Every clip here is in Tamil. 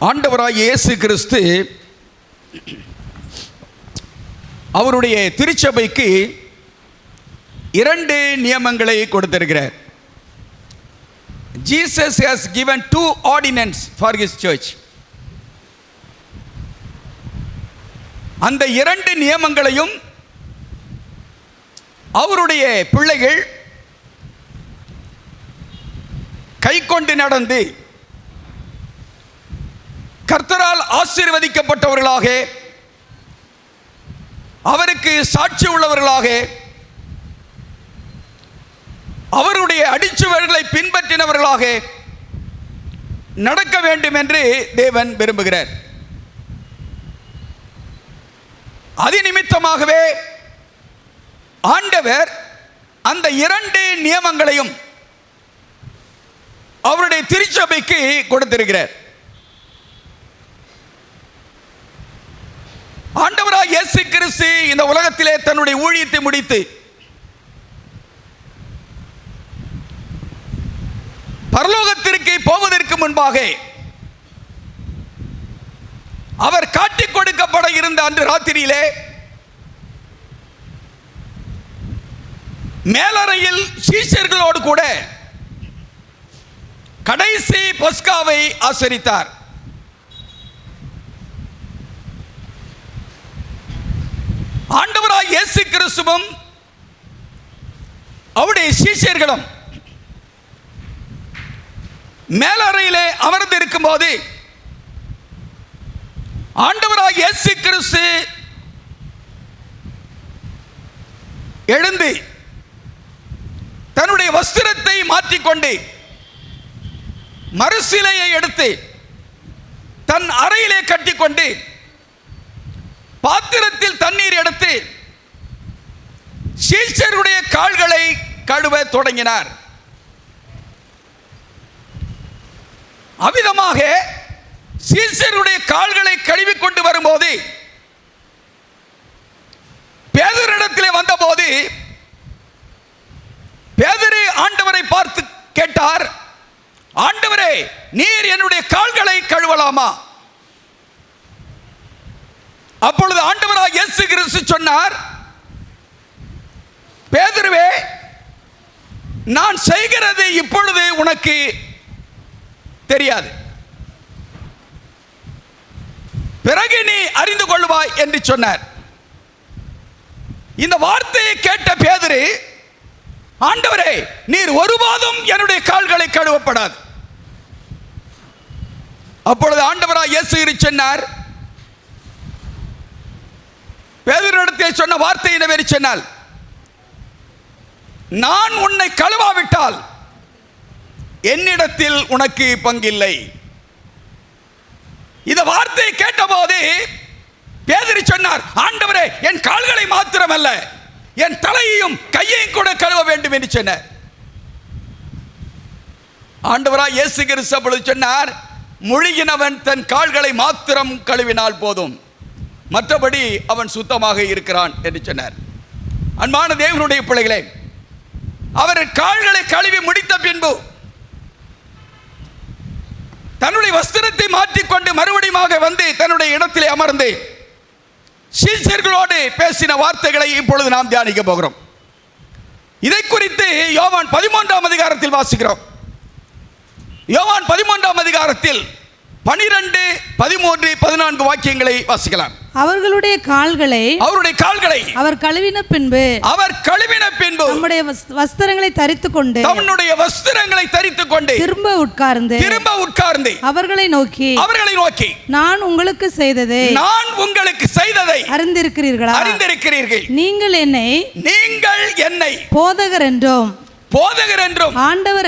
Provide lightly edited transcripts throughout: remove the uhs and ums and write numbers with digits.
ஆண்டவராய் இயேசு கிறிஸ்து அவருடைய திருச்சபைக்கு 2 நியமங்களை கொடுத்திருக்கிறார். Jesus has given 2 ordinances for his church. அந்த 2 நியமங்களையும் அவருடைய பிள்ளைகள் கைக்கொண்டு நடந்து கர்த்தரால் ஆசீர்வதிக்கப்பட்டவர்களாக, அவருக்கு சாட்சி உள்ளவர்களாக, அவருடைய அடிச்சுவடுகளை பின்பற்றினவர்களாக நடக்க வேண்டும் என்று தேவன் விரும்புகிறார். அது நிமித்தமாகவே ஆண்டவர் அந்த 2 நியமங்களையும் அவருடைய திருச்சபைக்கு கொடுத்திருக்கிறார். ஆண்டவராய் இயேசு கிறிஸ்து இந்த உலகத்திலே தன்னுடைய ஊழியத்தை முடித்து பரலோகத்திற்கு போவதற்கு முன்பாக அவர் காட்டிக் கொடுக்கப்பட இருந்த அன்று ராத்திரியிலே மேலறையில் சீஷர்களோடு கூட கடைசி பஸ்காவை ஆசரித்தார். ஆண்டவராய் இயேசு கிறிஸ்துவும் அவருடைய சீஷர்களும் மேலறையிலே அமர்ந்து இருக்கும் போது ஆண்டவராய் இயேசு கிறிஸ்து எழுந்து தன்னுடைய வஸ்திரத்தை மாற்றிக்கொண்டு மறுசிலையை எடுத்து தன் அறையிலே கட்டிக்கொண்டு பாத்திரத்தில் தண்ணீர் எடுத்து சீஷருடைய கால்களை கழுவ தொடங்கினார். அவ்விதமாக சீஷருடைய கால்களை கழுவி கொண்டு வரும்போது பேதுருவிடத்திலே வந்தபோது பேதுரு ஆண்டவரை பார்த்து கேட்டார், ஆண்டவரே, நீர் என்னுடைய கால்களை கழுவலாமா? அப்பொழுது ஆண்டவராய் இயேசு கிறிஸ்து சொன்னார், பேதுருவே, நான் செய்கிறது இப்பொழுது உனக்கு தெரியாது, பிறகு நீ அறிந்து கொள்வாய் என்று சொன்னார். இந்த வார்த்தையை கேட்ட பேதுரு, ஆண்டவரே, நீர் ஒருபோதும் என்னுடைய கால்களை கழுவப்படாது. அப்பொழுது ஆண்டவராய் இயேசு கிறிஸ்து சொன்னார், பேதுருவிடத்தில் சொன்ன வார்த்தை என்னவென்று சொன்னால், நான் உன்னை கழுவாவிட்டால் என்னிடத்தில் உனக்கு பங்கில்லை. இந்த வார்த்தையை கேட்டபோது பேதுரு சொன்னார், ஆண்டவரே, என் கால்களை மாத்திரமல்ல, என் தலையையும் கையையும் கூட கழுவ வேண்டும் என்று சொன்னார். ஆண்டவராய் இயேசு கிறிஸ்து அப்பொழுது சொன்னார், முழுகினவன் தன் கால்களை மாத்திரம் கழுவினால் போதும், மற்றபடி அவன் சுத்தமாக இருக்கிறான் என்று சொன்னார். அன்பான தேவனுடைய பிள்ளைகளே, அவர் கால்களை கழுவி முடித்த பின்பு தன்னுடைய வஸ்திரத்தை மாற்றிக்கொண்டு மறுபடியும் வந்து தன்னுடைய இடத்திலே அமர்ந்து சீஷர்களோடு பேசின வார்த்தைகளை இப்பொழுது நாம் தியானிக்க போகிறோம். இதை குறித்து யோவான் 13ஆம் அதிகாரத்தில் வாசிக்கிறோம். யோவான் 13ஆம் அதிகாரத்தில் 12, 13, 14 வாக்கியங்களை வாசிக்கலாம். அவருடைய கால்களை அவர் கழுவின பின்பு நம்முடைய வஸ்திரங்களை தரித்துக் கொண்டு திரும்ப உட்கார்ந்து அவர்களை நோக்கி நான் உங்களுக்கு செய்ததை அறிந்திருக்கிறீர்களா? நீங்கள் என்னை போதகர் என்றும் ஆண்டவர்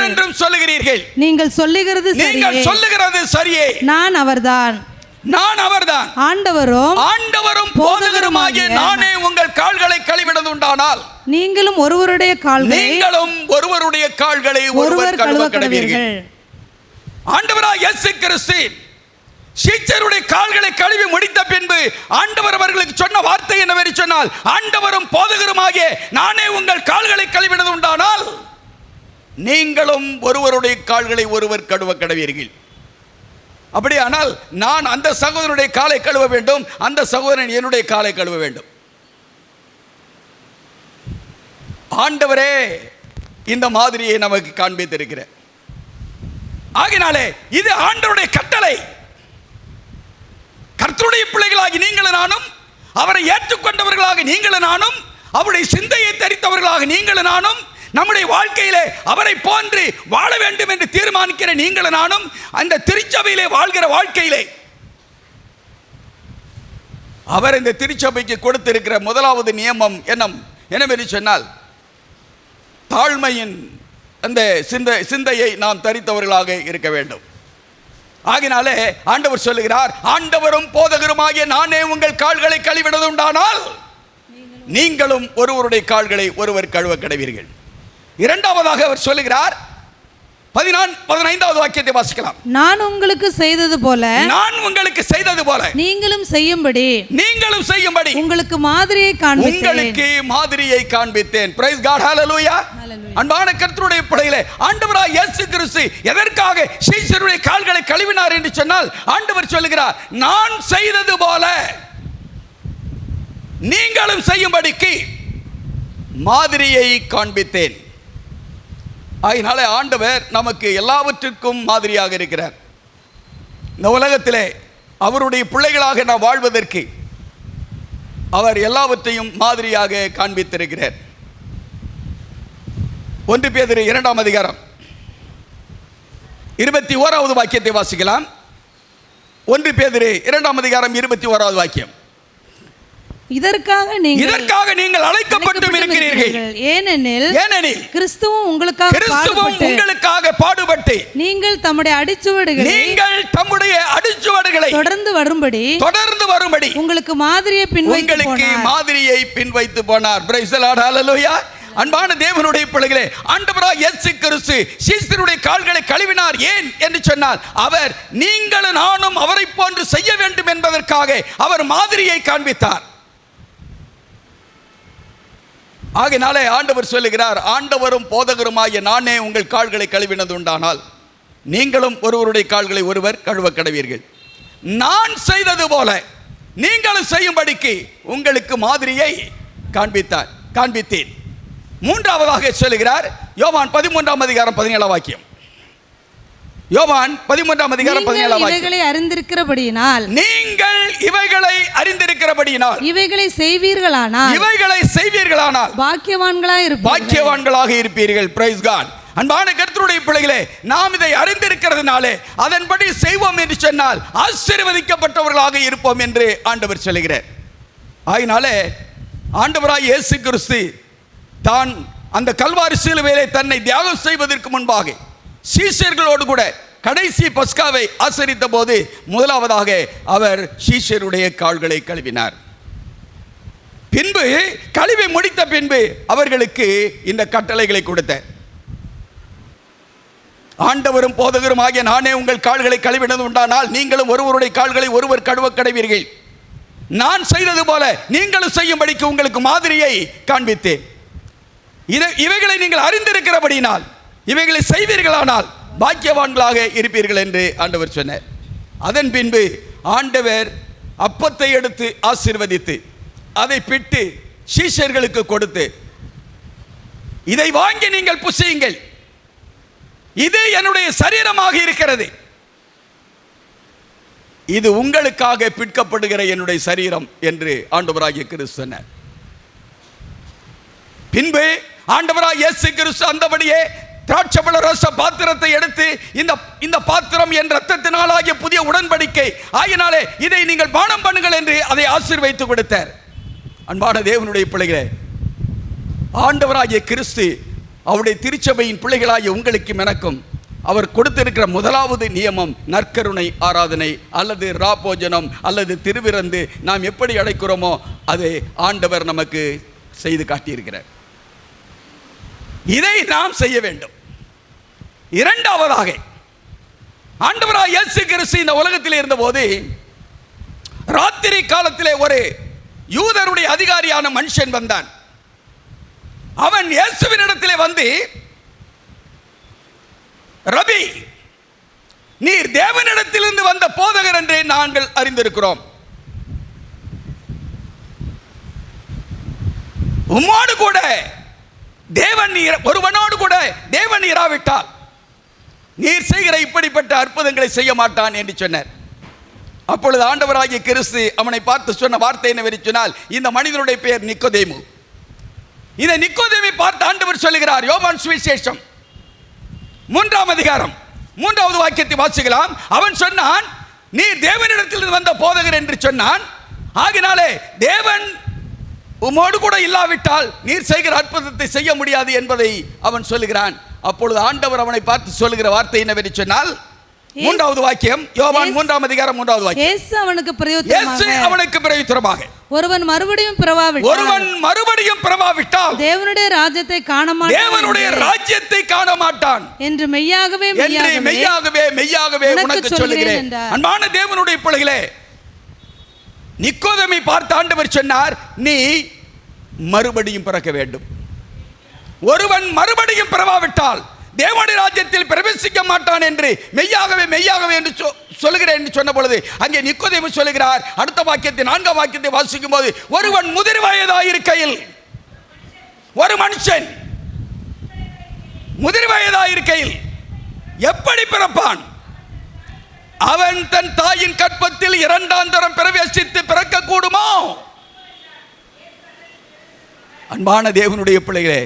என்றும் சொல்லுகிறீர்கள். நீங்கள் சொல்லுகிறது சரியே. நான் அவர்தான். ஆண்டவரும் போதகருமாகிய நானே உங்கள் கால்களை கழுவினது உண்டானால் நீங்களும் ஒருவருடைய கால்களை ஒருவர் கழுவ கடவீர்கள். ஆண்டவராய் இயேசு கிறிஸ்து சீஷருடைய கால்களை கழுவி முடித்த பின்பு ஆண்டவர் அவர்களுக்கு சொன்ன வார்த்தை என்னவென்று சொன்னால், ஆண்டவரும் போதகருமாகிய நானே உங்கள் கால்களை கழுவினது உண்டானால் நீங்களும் ஒருவருடைய கால்களை ஒருவர் கழுவ கடவீர்கள். அப்படியானால் நான் அந்த சகோதரனுடைய காலை கழுவ வேண்டும், அந்த சகோதரன் என்னுடைய காலை கழுவ வேண்டும். ஆண்டவரே இந்த மாதிரியை நமக்கு காண்பித்திருக்கிறார். ஆகினாலே இது ஆண்டவருடைய கட்டளை. கர்த்தருடைய பிள்ளைகளாகி நீங்களும் நானும், அவரை ஏற்றுக்கொண்டவர்களாக நீங்களும் நானும், அவருடைய சிந்தையை தரித்தவர்களாக நீங்களும் நானும், நம்முடைய வாழ்க்கையிலே அவரை போன்று வாழ வேண்டும் என்று தீர்மானிக்கிற நீங்களும் நானும், அந்த திருச்சபையிலே வாழ்கிற வாழ்க்கையிலே அவர் இந்த திருச்சபைக்கு கொடுத்திருக்கிற முதலாவது நியமம் என்னவென்று சொன்னால், தாழ்மையின் அந்த சிந்தையை நாம் தரித்தவர்களாக இருக்க வேண்டும். ஆகினாலே ஆண்டவர் சொல்லுகிறார், ஆண்டவரும் போதகருமாகிய நானே உங்கள் கால்களை கழுவினது உண்டானால் நீங்களும் ஒருவருடைய கால்களை ஒருவர் கழுவ கடவீர்கள். இரண்டாவதாக அவர் சொல்லுகிறார், 15வது வாக்கியத்தை வாசிக்கலாம். நான் உங்களுக்கு செய்தது போல நீங்களும் செய்யும்படி உங்களுக்கு மாதிரியை காண்பித்தேன். பிரைஸ் காட், ஹல்லேலூயா. அன்பான கர்த்தருடைய பிள்ளைகளே, ஆண்டவராகிய இயேசு கிறிஸ்து எதற்காக சீஷருடைய கால்களை கழுவினார் என்று சொன்னால், ஆண்டவர் சொல்லுகிறார், நான் செய்தது போல நீங்களும் செய்யும்படிக்கு மாதிரியை காண்பித்தேன். அதனால ஆண்டவர் நமக்கு எல்லாவற்றிற்கும் மாதிரியாக இருக்கிறார். இந்த உலகத்திலே அவருடைய பிள்ளைகளாக நாம் வாழ்வதற்கு அவர் எல்லாவற்றையும் மாதிரியாக காண்பித்திருக்கிறார். 1 பேதுரு 2ஆம் அதிகாரம் 21வது வாக்கியத்தை வாசிக்கலாம். 1 பேதுரு 2ஆம் அதிகாரம் 21வது வாக்கியம். இதற்காக நீங்கள் அழைக்கப்பட்டும் இருக்கிறீர்கள், ஏனெனில் கிறிஸ்துவும் உங்களுக்காக பாடுபட்டு நீங்கள் தம்முடைய அடிச்சுவடுகளை தொடர்ந்து வரும்படி உங்களுக்கு மாதிரியை பின்வைத்து போனார். பிரைஸ் தி லார்ட், ஹல்லேலூயா. அன்பான தேவனுடைய பிள்ளைகளே, ஆண்டவராகிய இயேசு கிறிஸ்து சீஷருடைய கால்களை கழுவினார். ஏன் என்று சொன்னால், அவர் நீங்களும் நானும் அவரை போன்று செய்ய வேண்டும் என்பதற்காக அவர் மாதிரியை காண்பித்தார். ஆகையினாலே ஆண்டவர் சொல்லுகிறார், ஆண்டவரும் போதகருமாகிய நானே உங்கள் கால்களை கழுவினது உண்டானால் நீங்களும் ஒருவருடைய கால்களை ஒருவர் கழுவ கடவீர்கள். நான் செய்தது போல நீங்களும் செய்யும்படிக்கு உங்களுக்கு மாதிரியை காண்பித்தேன். மூன்றாவதாக சொல்லுகிறார், யோவான் 13ஆம் அதிகாரம் 17ஆம் வாக்கியம். யோவான் 13ஆம் அதிகாரம் 17ஆம் வாக்கியம். இவைகளை அறிந்திருக்கிறபடியினால் இவைகளை செய்வீர்களானால் பாக்கியவான்களாக இருப்பீர்கள். Praise God. அன்பான கர்த்தருடைய பிள்ளைகளே, நாம் இதை அறிந்திருக்கிறதுனாலே அதன்படி செய்வோம் என்று சொன்னால் ஆசீர்வதிக்கப்பட்டவர்களாக இருப்போம் என்று ஆண்டவர் சொல்லுகிறார். ஆகினாலே ஆண்டவராகிய இயேசு கிறிஸ்து தான் அந்த கல்வாரி சிலுவையிலே தன்னை தியாகம் செய்வதற்கு முன்பாக சீஷர்களோடு கூட கடைசி பஸ்காவை ஆசரித்த போது முதலாவதாக அவர் சீஷருடைய கால்களை கழுவினார். பின்பு கழுவி முடித்த பின்பு அவர்களுக்கு இந்த கட்டளைகளை கொடுத்தார். ஆண்டவரும் போதகரும் ஆகிய நானே உங்கள் கால்களை கழுவினது உண்டானால் நீங்களும் ஒருவருடைய கால்களை ஒருவர் கழுவ கடவீர்கள். நான் செய்தது போல நீங்களும் செய்யும்படிக்கு உங்களுக்கு மாதிரியை காண்பித்தேன். இவைகளை நீங்கள் அறிந்திருக்கிறபடினால் இவைகளை செய்வீர்களானால் பாக்கியவான்களாக இருப்பீர்கள் என்று ஆண்டவர் சொன்னார். அதன் பின்பு ஆண்டவர் அப்பத்தை எடுத்து ஆசீர்வதித்து அதை பிட்டு சீஷர்களுக்கு கொடுத்து, இதை வாங்கி நீங்கள் புசியுங்கள், இது என்னுடைய சரீரமாக இருக்கிறது, இது உங்களுக்காக பிற்கப்படுகிற என்னுடைய சரீரம் என்று ஆண்டவராகிய கிறிஸ்து சொன்னார். பின்பு ஆண்டவராகிய இயேசு கிறிஸ்து அந்தபடியே திராட்சைப்பழ ரச பாத்திரத்தை எடுத்து, இந்த பாத்திரம் என் இரத்தத்தினால் ஆகிய புதிய உடன்படிக்கை ஆகினாலே இதை நீங்கள் பானம் பண்ணுங்கள் என்று அதை ஆசீர்வதித்து கொடுத்தார். அன்பான தேவனுடைய பிள்ளைகளே, ஆண்டவராகிய கிறிஸ்து அவருடைய திருச்சபையின் பிள்ளைகளாகிய உங்களுக்கு எனக்கும் அவர் கொடுத்திருக்கிற முதலாவது நியமம் நற்கருணை ஆராதனை அல்லது ராபோஜனம் அல்லது திருவிருந்து நாம் எப்படி அழைக்கிறோமோ அதை ஆண்டவர் நமக்கு செய்து காட்டியிருக்கிறார். இதை நாம் செய்ய வேண்டும். இரண்டாவதாக, ஆண்டவராகிய இயேசு கிறிஸ்து இந்த உலகத்தில் இருந்தபோது ராத்திரி காலத்திலே ஒரு யூதருடைய அதிகாரியான மனுஷன் வந்தான். அவன் இயேசுவினிடத்திலே வந்து, ரபி, நீர் தேவனிடத்திலிருந்து வந்த அறிந்திருக்கிறோம். உம்மோடு கூட தேவன் ஒருவனோடு கூட தேவன் இராவிட்டால் நீர் செய்கிற இப்படிப்பட்ட அற்புதங்களை செய்ய மாட்டான் என்று சொன்னார். அப்பொழுது ஆண்டவராகிய கிறிஸ்து அவனை பார்த்து சொன்ன வார்த்தை என்னவென்று சொன்னால், இந்த மனிதனுடைய பெயர் நிக்கோதேமு. இந்த நிக்கோதேமை பார்த்து ஆண்டவர் சொல்லுகிறார், யோவான் சுவிசேஷம் 3ஆம் அதிகாரம் 3வது வாக்கியத்தை வாசிக்கலாம். அவன் சொன்னான், நீர் தேவனிடத்தில் வந்த போதகர் என்று சொன்னான். ஆகினாலே தேவன் உம்மோடு கூட இல்லாவிட்டால் நீர் செய்கிற அற்புதத்தை செய்ய முடியாது என்பதை அவன் சொல்லுகிறான். அப்பொழுது ஆண்டவர் அவனை பார்த்து சொல்லுகிற வார்த்தை என்னவென்று சொன்னால், 3வது வாக்கியம், யோவான் 3ஆம் அதிகாரம் 3வது வாக்கியம். இயேசு அவனுக்கு பிரதியுத்தரமாக, ஒருவன் மறுபடியும் பிறவாவிட்டால் தேவனுடைய ராஜ்யத்தை காண மாட்டான் என்று மெய்யாகவே உனக்கு சொல்லுகிறேன். அன்பான தேவனுடைய பிள்ளைகளே, நிக்கோதேமை பார்த்து ஆண்டவர் சொன்னார், நீ மறுபடியும் பிறக்க வேண்டும். ஒருவன் மறுபடியும் பிறவாவிட்டால் தேவனுடைய ராஜ்யத்தில் பிரவேசிக்க மாட்டான் என்று மெய்யாகவே என்று சொல்லுகிறேன் என்று சொன்ன பொழுது அங்கே நிக்கோதேமு சொல்லுகிறார், அடுத்த வாக்கியத்தை 4ஆம் வாக்கியத்தை வாசிக்கும் போது, ஒருவன் முதிர் வயதாயிருக்கையில், ஒரு மனுஷன் முதிர் வயதாயிருக்கையில் எப்படி பிறப்பான்? அவன் தன் தாயின் கற்பத்தில் 2ஆம் தரம் பிரவேசித்து பிறக்க கூடுமோ? அன்பான தேவனுடைய பிள்ளைகளே,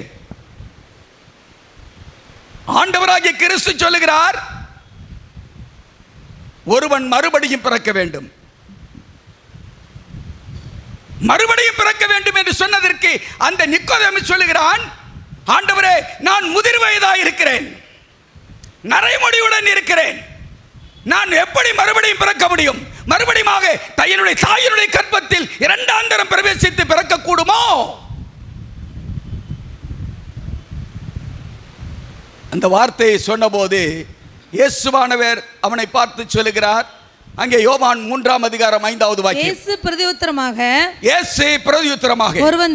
ஆண்டவராகிய கிறிஸ்து சொல்லுகிறார், ஒருவன் மறுபடியும் பிறக்க வேண்டும். மறுபடியும் பிறக்க வேண்டும் என்று சொன்னதற்கு அந்த நிக்கோதேமு சொல்லுகிறான், ஆண்டவரே, நான் முதிர் வயதாக இருக்கிறேன், நரைமுடியுடன் இருக்கிறேன், நான் எப்படி மறுபடியும் பிறக்க முடியும்? மறுபடியும் தாயினுடைய கற்பத்தில் 2ஆம் தரம் பிரவேசித்து பிறக்க கூடுமோ? அந்த வார்த்தையை சொன்னபோது இயேசுவானவர் அவனை பார்த்து சொல்லுகிறார், அங்கே யோவான் 3ஆம் அதிகாரம் 5வது வாக்கியம். இயேசு பிரதியுத்தரமாக, ஒருவன்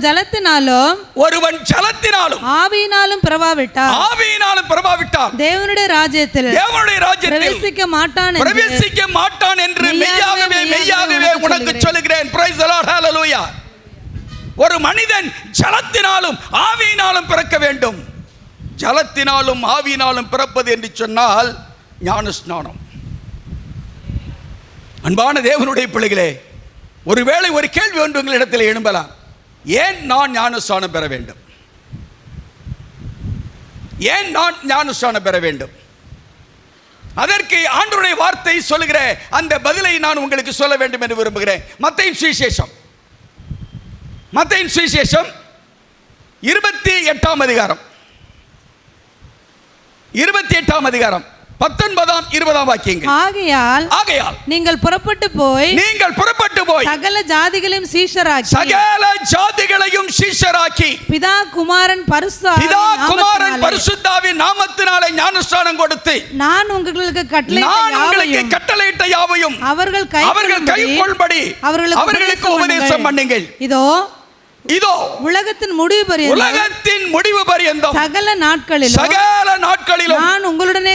ஜலத்தினாலும் ஆவியினாலும் பிறவாவிட்டால் தேவனுடைய ராஜ்யத்தில் பிரவேசிக்க மாட்டான் என்று மெய்யாகவே உனக்கு சொல்லுகிறேன். பிரைஸ் தி லார்ட், ஹalleluya. ஒரு மனிதன் ஜலத்தினாலும் ஆவியினாலும் பிறக்க வேண்டும். ஜலத்தினாலும் ஆவியினாலும் பிறப்பது என்று சொன்னால் ஞானஸ்நானம். அன்பான தேவனுடைய பிள்ளைகளே, ஒருவேளை ஒரு கேள்வி ஒன்று உங்களிடத்தில் எழும்பலாம், ஏன் நான் ஞானஸ்நானம் பெற வேண்டும்? ஏன் நான் ஞானஸ்நானம் பெற வேண்டும்? அதற்கு ஆண்டவருடைய வார்த்தை சொல்லுகிற அந்த பதிலை நான் உங்களுக்கு சொல்ல வேண்டும் என்று விரும்புகிறேன். மத்தேயு சுவிசேஷம் 28ஆம் அதிகாரம் 19ஆம் 20ஆம் வாக்கியங்கள். ஆகையால் நீங்கள் புறப்பட்டு போய் சகல ஜாதிகளையும் சீஷராக்கி பிதா குமாரன் பரிசுத்தாவின் நாமத்தினாலே ஞானஸ்நானம் கொடுத்து நான் உங்களுக்கு கட்டளையிட்ட யாவையும் அவர்கள் கைக்கொள்ளும்படி அவர்களுக்கு உபதேசம் பண்ணுங்கள். இதோ உலகத்தின் முடிவு பரியந்தம் சகல நாட்களிலும் நான் உங்களுடனே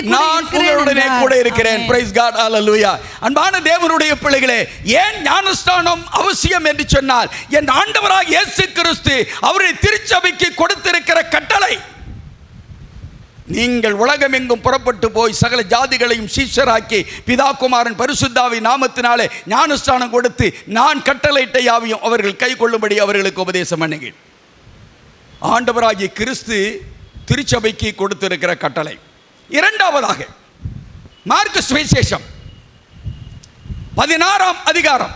கூட இருக்கிறேன். பிரைஸ் காட், ஹalleluya. அன்பான தேவனுடைய பிள்ளைகளே, ஏன் ஞானஸ்நானம் அவசியம் என்று சொன்னால், என் ஆண்டவராகிய இயேசு கிறிஸ்து அவருடைய திருச்சபைக்கு கொடுத்திருக்கிற கட்டளை, நீங்கள் உலகமெங்கும் புறப்பட்டு போய் சகல ஜாதிகளையும் சீஷராக்கி பிதா குமாரன் பரிசுத்தாவின் நாமத்தினாலே ஞானஸ்நானம் கொடுத்து நான் கட்டளையிட்ட யாவையும் அவர்கள் கை கொள்ளும்படி அவர்களுக்கு உபதேசம் பண்ணுங்கள். ஆண்டவராகிய கிறிஸ்து திருச்சபைக்கு கொடுத்திருக்கிற கட்டளை. இரண்டாவதாக மார்க்கு சுவிசேஷம் 16ஆம் அதிகாரம்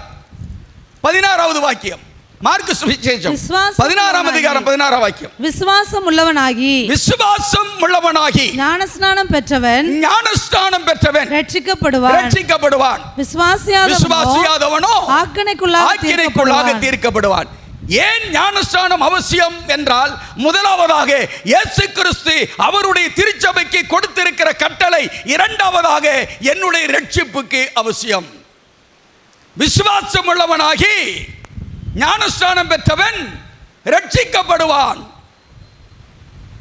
16வது வாக்கியம். மார்க்கு சுவிசேஷம் 16ஆம் அதிகாரம் 16ஆம் வாக்கியம். விசுவாசம் உள்ளவனாகி ஞானஸ்நானம் பெற்றவன் ரட்சிக்கப்படுவான். விசுவாசியாதவனோ ஆக்கினைக்குள்ளாக தீர்க்கப்படுவான். ஏன் ஞானஸ்நானம் அவசியம் என்றால், முதலாவதாக இயேசு கிறிஸ்து அவருடைய திருச்சபைக்கு கொடுத்திருக்கிற கட்டளை. இரண்டாவதாக என்னுடைய ரட்சிப்புக்கு அவசியம். விசுவாசம் உள்ளவனாகி ஞானஸ்நானம் பெற்றவன் ரட்சிக்கப்படுவான்.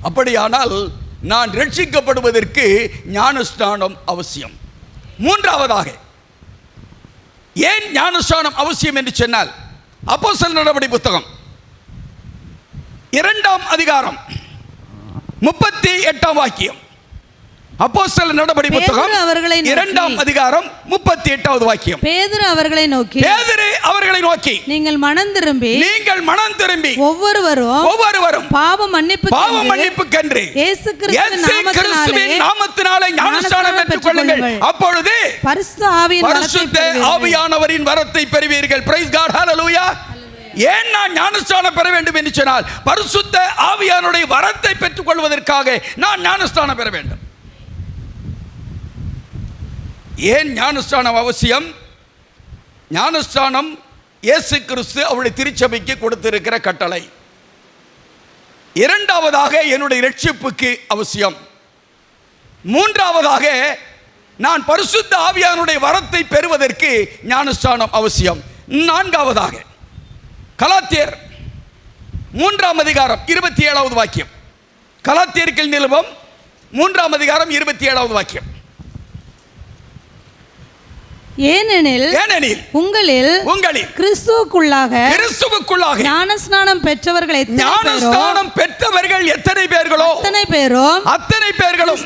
அப்படியானால் நான் ரட்சிக்கப்படுவதற்கு ஞானஸ்நானம் அவசியம். மூன்றாவதாக ஏன் ஞானஸ்நானம் அவசியம் என்று சொன்னால் அப்போஸ்தலர் நடபடி புத்தகம் 2ஆம் அதிகாரம் 38ஆம் வாக்கியம். அப்போஸ்தலர் நடபடி புத்தகம் 2ஆம் அதிகாரம் 38வது வாக்கியம். பேதுரு அவர்களை நோக்கி நீங்கள் மனம் திரும்பி ஒவ்வொருவரும் பாவ மன்னிப்புக்கென்று இயேசு கிறிஸ்துவின் நாமத்தினாலே ஞானஸ்நானம் பெற்றுக் கொள்ளுங்கள், அப்பொழுது பரிசுத்த ஆவியானவரின் வரத்தை பெறுவீர்கள். பிரைஸ் காட், ஹல்லேலூயா. ஏன் நான் ஞானஸ்நானம் பெற வேண்டும் என்று சொன்னால் பரிசுத்த ஆவியானுடைய வரத்தை பெற்றுக் கொள்வதற்காக நான் ஞானஸ்நானம் பெற வேண்டும். ஏன் ஞானஸ்நானம் அவசியம்? ஞானஸ்நானம் இயேசு கிறிஸ்து அவருடைய திருச்சபைக்கு கொடுத்திருக்கிற கட்டளை. இரண்டாவதாக என்னுடைய இரட்சிப்புக்கு அவசியம். மூன்றாவதாக நான் பரிசுத்த ஆவியானுடைய வரத்தை பெறுவதற்கு ஞானஸ்நானம் அவசியம். நான்காவதாக கலாத்தியர் 3ஆம் அதிகாரம் 27வது வாக்கியம். கலாத்தியர்கள் நிருபம் 3ஆம் அதிகாரம் 27வது வாக்கியம். ஏனெனில் உங்களில் கிறிஸ்துவுக்குள்ளாக ஞானஸ்நானம் பெற்றவர்கள் எத்தனை பேர்களோ அத்தனை பேர்களும்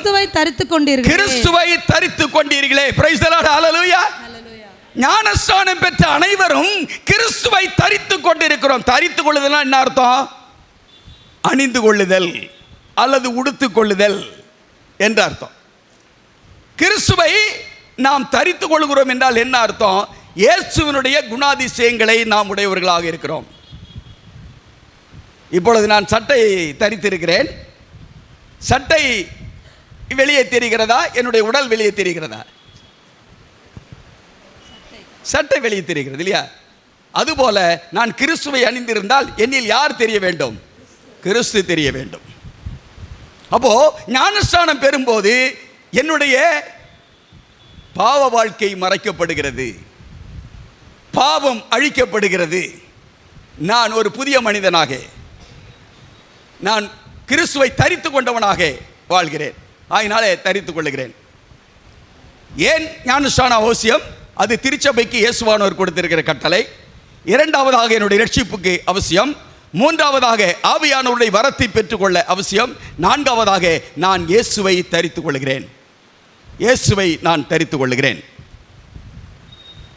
கிறிஸ்துவை தரித்துக் கொண்டீர்களே. பிரைஸ் தி லார்ட், ஹல்லேலூயா. ஞானஸ்நானம் பெற்ற அனைவரும் கிறிஸ்துவை தரித்துக் கொண்டிருக்கிறோம். தரித்துக் கொள்ளுதல் என்ன அர்த்தம்? அணிந்து கொள்ளுதல் அல்லது உடுத்துக் கொள்ளுதல் என்ற அர்த்தம். கிறிஸ்துவை நாம் தரித்துக் கொள்கிறோம் என்றால் என்ன அர்த்தம்? இயேசுவினுடைய குணாதிசயங்களை நாம் உடையவர்களாக இருக்கிறோம். இப்பொழுது நான் சட்டை தரித்திருக்கிறேன். சட்டை வெளியே தெரிகிறதா? என்னுடைய உடல் வெளியே தெரிகிறதா? சட்டை வெளியே தெரிகிறது இல்லையா? அதுபோல நான் கிறிஸ்துவை அணிந்திருந்தால் என்னில் யார் தெரிய வேண்டும்? கிறிஸ்து தெரிய வேண்டும். அப்போ ஞானஸ்நானம் பெறும்போது என்னுடைய பாவ வாழ்க்கை மறைக்கப்படுகிறது, பாவம் அழிக்கப்படுகிறது. நான் ஒரு புதிய மனிதனாக, நான் கிறிஸ்துவை தரித்து கொண்டவனாக வாழ்கிறேன். ஆயினாலே தரித்துக் கொள்ளுகிறேன். ஏன் ஞானஸ்நானம் அவசியம்? அது திருச்சபைக்கு இயேசுவானவர் கொடுத்திருக்கிற கட்டளை. இரண்டாவதாக என்னுடைய ரட்சிப்புக்கு அவசியம். மூன்றாவதாக ஆவியானவருடைய வரத்தை பெற்றுக்கொள்ள அவசியம். நான்காவதாக நான் இயேசுவை தரித்துக் கொள்கிறேன். இயேசுவை நான் தரித்துக் கொள்கிறேன்.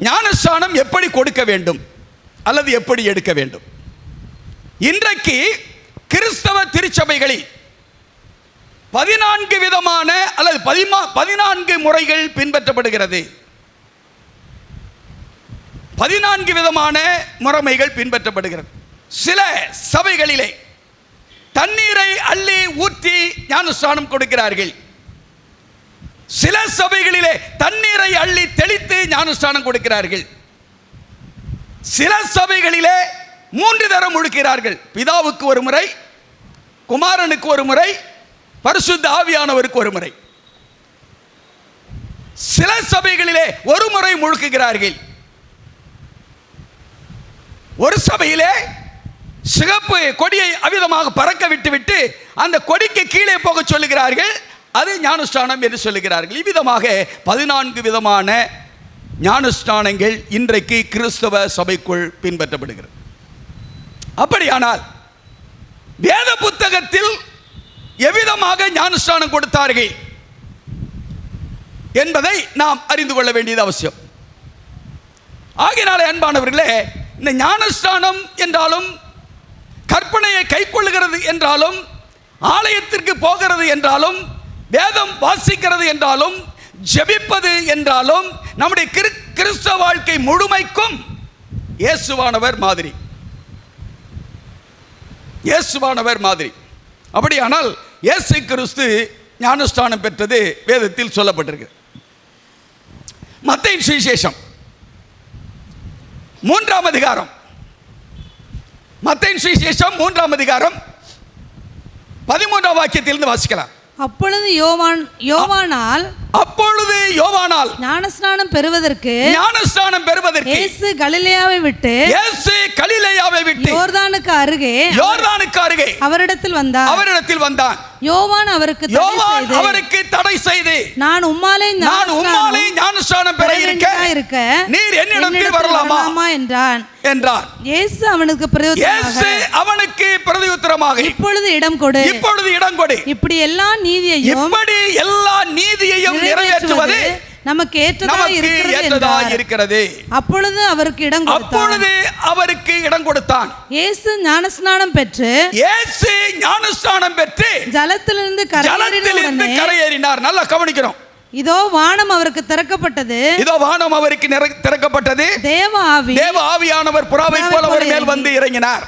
ஞானஸ்நானம் எப்படி கொடுக்க வேண்டும் அல்லது எப்படி எடுக்க வேண்டும்? இன்றைக்கு கிறிஸ்தவ திருச்சபைகளில் 14 விதமான அல்லது 14 முறைகள் பின்பற்றப்படுகிறது. 14 விதமான முறைமைகள் பின்பற்றப்படுகிறது. சில சபைகளிலே தண்ணீரை அள்ளி ஊற்றி ஞானஸ்நானம் கொடுக்கிறார்கள். சில சபைகளிலே தண்ணீரை அள்ளி தெளித்து ஞானஸ்நானம் கொடுக்கிறார்கள். சில சபைகளிலே 3 தரம் முழுக்கிறார்கள். பிதாவுக்கு ஒரு முறை, குமாரனுக்கு ஒரு முறை, பரிசுத்த ஆவியானவருக்கு ஒரு முறை. சில சபைகளிலே ஒரு முறை முழுக்குகிறார்கள். ஒரு சபையிலே சிகப்பு கொடியை அவிதமாக பறக்க விட்டுவிட்டு அந்த கொடிக்கு கீழே போக சொல்லுகிறார்கள். அது ஞானஸ்நானம் என்று சொல்லுகிறார்கள். இவ்விதமாக 14 விதமான ஞானஸ்நானங்கள் இன்றைக்கு கிறிஸ்தவ சபைக்குள் பின்பற்றப்படுகிறது. அப்படியானால் வேத புத்தகத்தில் எவ்விதமாக ஞானஸ்நானம் கொடுத்தார்கள் என்பதை நாம் அறிந்து கொள்ள வேண்டியது அவசியம். ஆகையினாலே அன்பானவர்களே, இந்த ஞானஸ்நானம் என்றாலும், கற்பனையை கைக்கொள்ளுகிறது என்றாலும், ஆலயத்திற்கு போகிறது என்றாலும், வேதம் வாசிக்கிறது என்றாலும், ஜெபிப்பது என்றாலும், நம்முடைய கிறிஸ்தவ வாழ்க்கை முழுமைக்கும் இயேசுவானவர் மாதிரி. இயேசுவானவர் மாதிரி. அப்படியானால் இயேசு கிறிஸ்து ஞானஸ்நானம் பெற்றது வேதத்தில் சொல்லப்பட்டிருக்கு. மத்தேயு சுவிசேஷம் 3ஆம் அதிகாரம், மத்தேயு சுவிசேஷம் 3ஆம் அதிகாரம் 13ஆம் வாக்கியத்திலிருந்து வாசிக்கலாம். அப்பொழுது யோவானால் அப்பொழுது யோவானால் ஞானஸ்நானம் பெறுவதற்கு இயேசு கலிலேயாவை விட்டு யோர்தானுக்கு அருகே அவரிடத்தில் வந்தான். யோவான் அவருக்கு தடை செய்து நான் உம்மாலே ஞானஸ்நானம் பெற இருக்க நீர் என்னிடத்தில் வரலாமா என்றான். இயேசு அவனுக்கு பிரதியுத்தரமாக இப்பொழுது இடம் கொடு. இப்படி எல்லா நீதியையும் நிறைவேற்றுவது நமக்கு ஏற்றதாய் இருக்கிறது. அப்பொழுது அவருக்கு இடம் கொடுத்தான். இயேசு ஞானஸ்நானம் பெற்று ஜலத்திலிருந்து கரையேறினார். நல்லா கவனிக்கிறோம். இதோ வானம் அவருக்கு திறக்கப்பட்டது. தேவ ஆவியானவர் புறாவை போல அவர் மேல் வந்து இறங்கினார்.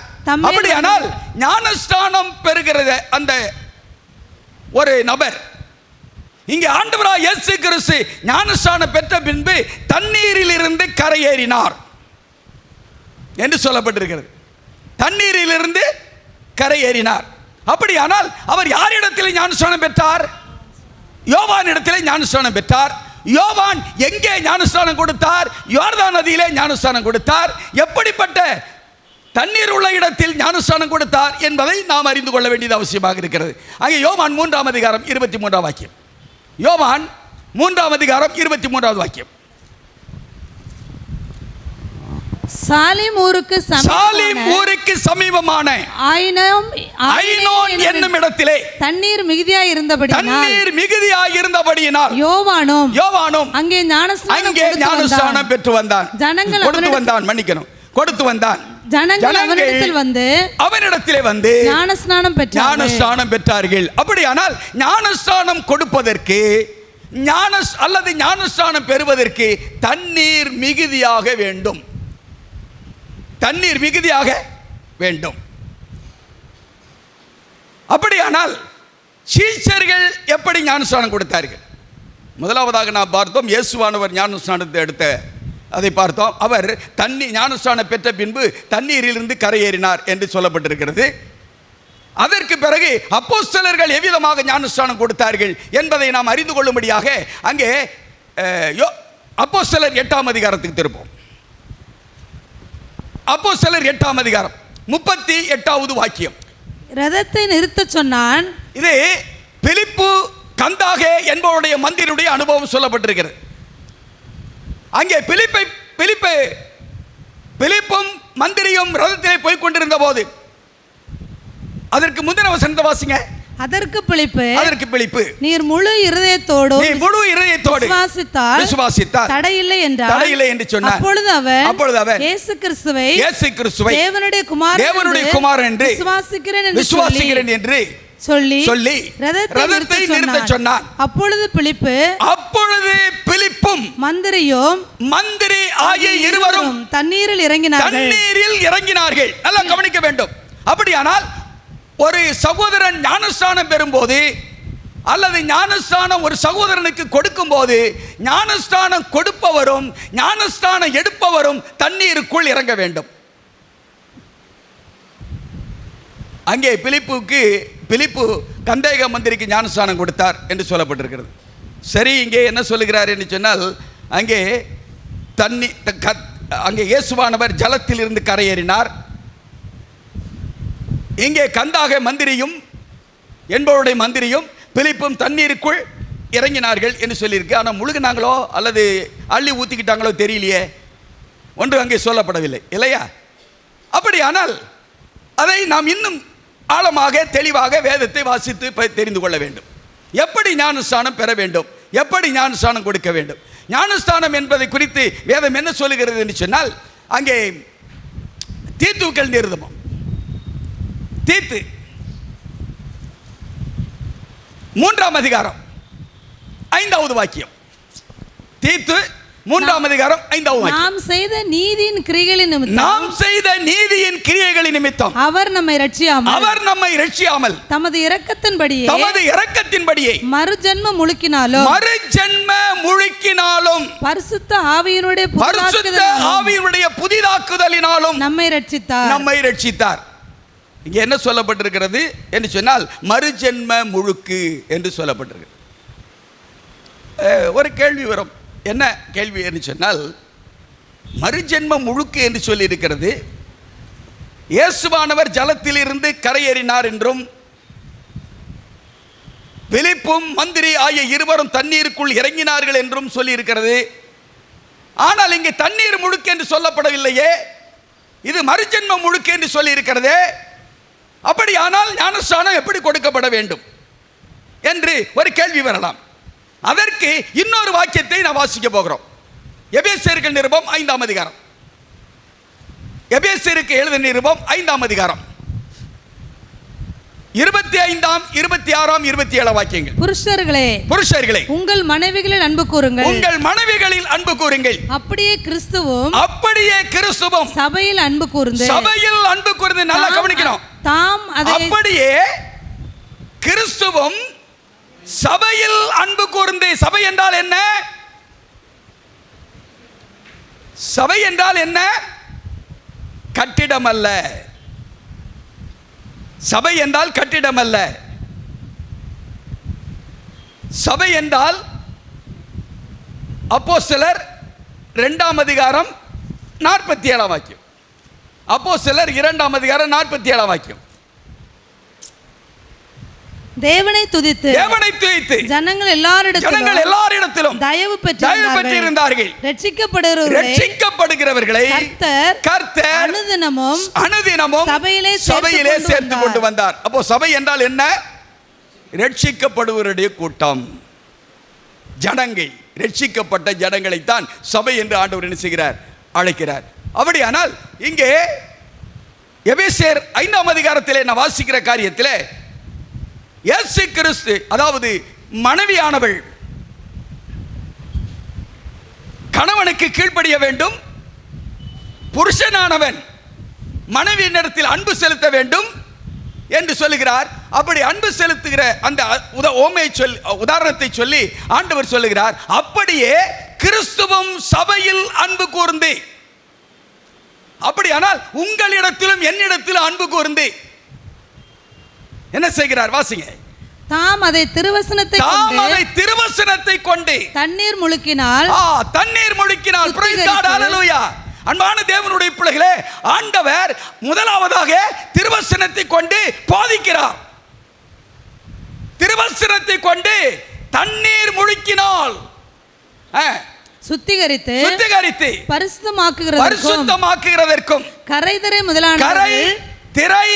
அப்படியானால் ஞானஸ்நானம் பெறுகிறது அந்த ஒரு நபர் இங்கே ஆண்டவராகிய இயேசு கிறிஸ்து ஞானஸ்நானம் பெற்ற பின்பு தண்ணீரில் இருந்து கரையேறினார் என்று சொல்லப்பட்டிருக்கிறது. தண்ணீரில் இருந்து கரையேறினார். அப்படியானால் அவர் யாரிடத்தில் ஞானஸ்நானம் பெற்றார்? யோவான் இடத்திலே ஞானஸ்நானம் பெற்றார். யோவான் எங்கே ஞானஸ்நானம் கொடுத்தார்? யோர்தான் நதியிலே ஞானஸ்நானம் கொடுத்தார். எப்படிப்பட்ட தண்ணீர் உள்ள இடத்தில் ஞானஸ்நானம் கொடுத்தார் என்பதை நாம் அறிந்து கொள்ள வேண்டியது அவசியமாக இருக்கிறது. அங்கே யோவான் 3ஆம் அதிகாரம் 23ஆம் வாக்கியம். யோவான் 3ஆம் அதிகாரம் 23ஆவது வாக்கியம். சாலிம் ஊருக்கு சமீபமான ஐனோன் என்னும் இடத்திலே தண்ணீர் மிகுதியாய் இருந்தபடியினால் யோவானும் அங்கே ஞானஸ்நானம் பெற்று வந்தான். ஜனங்கள் கொடுத்து வந்தான். ஜனங்கள் அவனிடத்திலே வந்து ஞானஸ்நானம் பெற்றார்கள். அப்படியானால் ஞானஸ்நானம் கொடுப்பதற்கு அல்லது ஞானஸ்நானம் பெறுவதற்கு தண்ணீர் மிகுதியாக வேண்டும். அப்படியானால் சீஷர்கள் எப்படி ஞானஸ்நானம் கொடுத்தார்கள்? முதலாவதாக நாம் பார்த்தோம், இயேசுவானவர் ஞானஸ்நானத்தை எடுத்த அதை பார்த்தோம். அவர் ஞானஸ்நானம் பெற்ற பின்பு தண்ணீரிலிருந்து கரையேறினார் என்று சொல்லப்பட்டிருக்கிறது. அதற்கு பிறகு அப்போஸ்தலர்கள் எவ்விதமாக ஞானஸ்நானம் கொடுத்தார்கள் என்பதை நாம் அறிந்து கொள்ளும்படியாக அங்கே அப்போஸ்தலர் 8ஆம் அதிகாரத்துக்கு திருப்போம். அப்போஸ்தலர் 8ஆம் அதிகாரம் 38வது வாக்கியம். ரதத்தை நிறுத்த சொன்னான். இது பிலிப்பு கந்தாகே என்பவருடைய மந்திரியுடைய அனுபவம் சொல்லப்பட்டிருக்கிறது. அங்கே பிலிப்பும் மந்திரியும் ரதத்திலே போய் கொண்டிருந்த போது அதற்கு முந்தின வசனத்தை வாசிங்க. அதற்கு பிலிப்பு நீர் முழு இருதயத்தோடு விசுவாசித்தால் தடையில்லை என்று சொன்னார். அப்பொழுது அவர் இயேசு கிறிஸ்துவை தேவனுடைய குமாரன் என்று விசுவாசிக்கிறேன் என்று சொல்லி ரதத்தை நிறுத்த சொன்னார். அப்பொழுது பிலிப்பும் மந்திரி ஆகிய இருவரும் தண்ணீரில் இறங்கினார்கள். நல்லா கவனிக்க வேண்டும். அப்படியானால் ஒரு சகோதரன் ஞானஸ்நானம் பெறும்போது அல்லது ஞானஸ்நானம் ஒரு சகோதரனுக்கு கொடுக்கும் போது ஞானஸ்நானம் கொடுப்பவரும் ஞானஸ்நானம் எடுப்பவரும் தண்ணீருக்குள் இறங்க வேண்டும். அங்கே பிலிப்பு கந்தேக மந்திரிக்கு ஞானஸ்நானம் கொடுத்தார் என்று சொல்லப்பட்டிருக்கிறது. சரி, இங்கே என்ன சொல்லுகிறார் என்று சொன்னால் அங்கே இயேசுவானவர் ஜலத்தில் இருந்து கரையேறினார். இங்கே கந்தாக மந்திரியும் என்பவருடைய மந்திரியும் பிலிப்பும் தண்ணீருக்குள் இறங்கினார்கள் என்று சொல்லியிருக்கு. ஆனால் முழுகினாங்களோ அல்லது அள்ளி ஊற்றிக்கிட்டாங்களோ தெரியலையே, ஒன்று அங்கே சொல்லப்படவில்லை இல்லையா? அப்படியானால் அதை நாம் இன்னும் ஆழமாக தெளிவாக வேதத்தை வாசித்து தெரிந்து கொள்ள வேண்டும். எப்படி ஞானஸ்நானம் பெற வேண்டும், எப்படி ஞானஸ்நானம் கொடுக்க வேண்டும். ஞானஸ்நானம் என்பதை குறித்து வேதம் என்ன சொல்லுகிறது என்று சொன்னால், அங்கே தீத்துக்கள் நிறுத்தம் தீத்து 3ஆம் அதிகாரம் 5வது வாக்கியம். தீத்து 3ஆம் அதிகாரம் 5வது வாக்கியம். நாம் செய்த நீதியின் கிரியைகளின் நிமித்தம் அவர் நம்மை ரட்சியாமல் தமது இரக்கத்தின்படியே மறுஜன்ம முழுக்கினாலும் பரிசுத்த ஆவியினுடைய புதிதாக்குதலினாலும் நம்மை ரட்சித்தார். இங்கே என்ன சொல்லப்பட்டிருக்கிறது என்று சொன்னால் மறுஜென்ம முழுக்கு என்று சொல்லப்பட்டிருக்கு. ஒரு கேள்வி வரும். என்ன கேள்வி என்று சொன்னால், மறுஜென்மம் முழுக்கு என்று சொல்லி இருக்கிறது. இயேசுவானவர் ஜலத்தில் இருந்து கரையேறினார் என்றும், பிலிப்பும் மந்திரி ஆகிய இருவரும் தண்ணீருக்குள் இறங்கினார்கள் என்றும் சொல்லி இருக்கிறது. ஆனால் இங்கே தண்ணீர் முழுக்கு என்று சொல்லப்படவில்லையே, இது மறுஜென்மம் முழுக்கு என்று சொல்லி இருக்கிறதே. அப்படியானால் ஞானஸ்நானம் எப்படி கொடுக்கப்பட வேண்டும் என்று ஒரு கேள்வி வரலாம். அதற்கு இன்னொரு வாக்கியத்தை நான் வாசிக்க போகிறோம். எபேசியர்கள் நிருபம் 5ஆம் அதிகாரம். எபேசியருக்கு எழுதின நிருபம் 5ஆம் அதிகாரம் 25ஆம் 26ஆம் 27 வாக்கியங்கள். புருஷர்களே உங்கள் மனைவிகளில் அன்பு கூறுங்கள். உங்கள் மனைவிகளில் அன்பு கூறுங்கள். அப்படியே கிறிஸ்துவும் சபையில் அன்பு கூர்ந்து நல்லா கவனிக்கணும். அப்படியே கிறிஸ்துவும் சபையில் அன்பு கூர்ந்து. சபை என்றால் என்ன? சபை என்றால் என்ன? கட்டிடம் அல்ல. சபை என்றால் கட்டிடம் அல்ல. சபை என்றால் அப்போஸ்தலர் 2ஆம் அதிகாரம் 47ஆம் வாக்கியம். அப்போஸ்தலர் 2ஆம் அதிகாரம் 47ஆம் வாக்கியம். தேவனை துதித்து ஜனங்கள் எல்லாரிடத்திலும் தயவு பெற்றிருந்தார்கள். ரட்சிக்கப்படுகிறவர்களை கர்த்தர் அனுதினமும் சபையிலே சேர்த்து கொண்டு வந்தார். அப்போ சபை என்றால் என்ன? ரட்சிக்கப்படுவருடைய கூட்டம், ஜனங்கள், ரட்சிக்கப்பட்ட ஜனங்களைத்தான் சபை என்று ஆண்டவர் என்ன செய்கிறார்? அழைக்கிறார். அப்படியானால் இங்கே எபேசியர் 5ஆம் அதிகாரத்திலே நான் வாசிக்கிற காரியத்திலே இயேசு கிறிஸ்து, அதாவது மனைவியானவள் கணவனுக்கு கீழ்ப்படிய வேண்டும், புருஷனானவன் மனைவியினிடத்தில் அன்பு செலுத்த வேண்டும் என்று சொல்லுகிறார். அப்படி அன்பு செலுத்துகிற அந்த உதாரணத்தை சொல்லி ஆண்டவர் சொல்லுகிறார், அப்படியே கிறிஸ்துவும் சபையில் அன்பு கூர்ந்து. அப்படியானால் உங்களிடத்திலும் என்னிடத்திலும் அன்பு கூர்ந்து என்ன செய்கிறார்? வாசிங்க. தாம் அதை திருவசனத்தை கொண்டு தண்ணீர் முழுக்கினால். பிரைஸ் காட், ஹல்லேலூயா. அன்பான தேவனுடைய பிள்ளைகளே, ஆண்டவர் முதலாவதாக திருவசனத்தை கொண்டு போதிக்கிறார். திருவசனத்தை கொண்டு தண்ணீர் முழுக்கினால் சுத்திகரித்து பரிசுத்தமாக்குகிறதற்கும் கரை திரை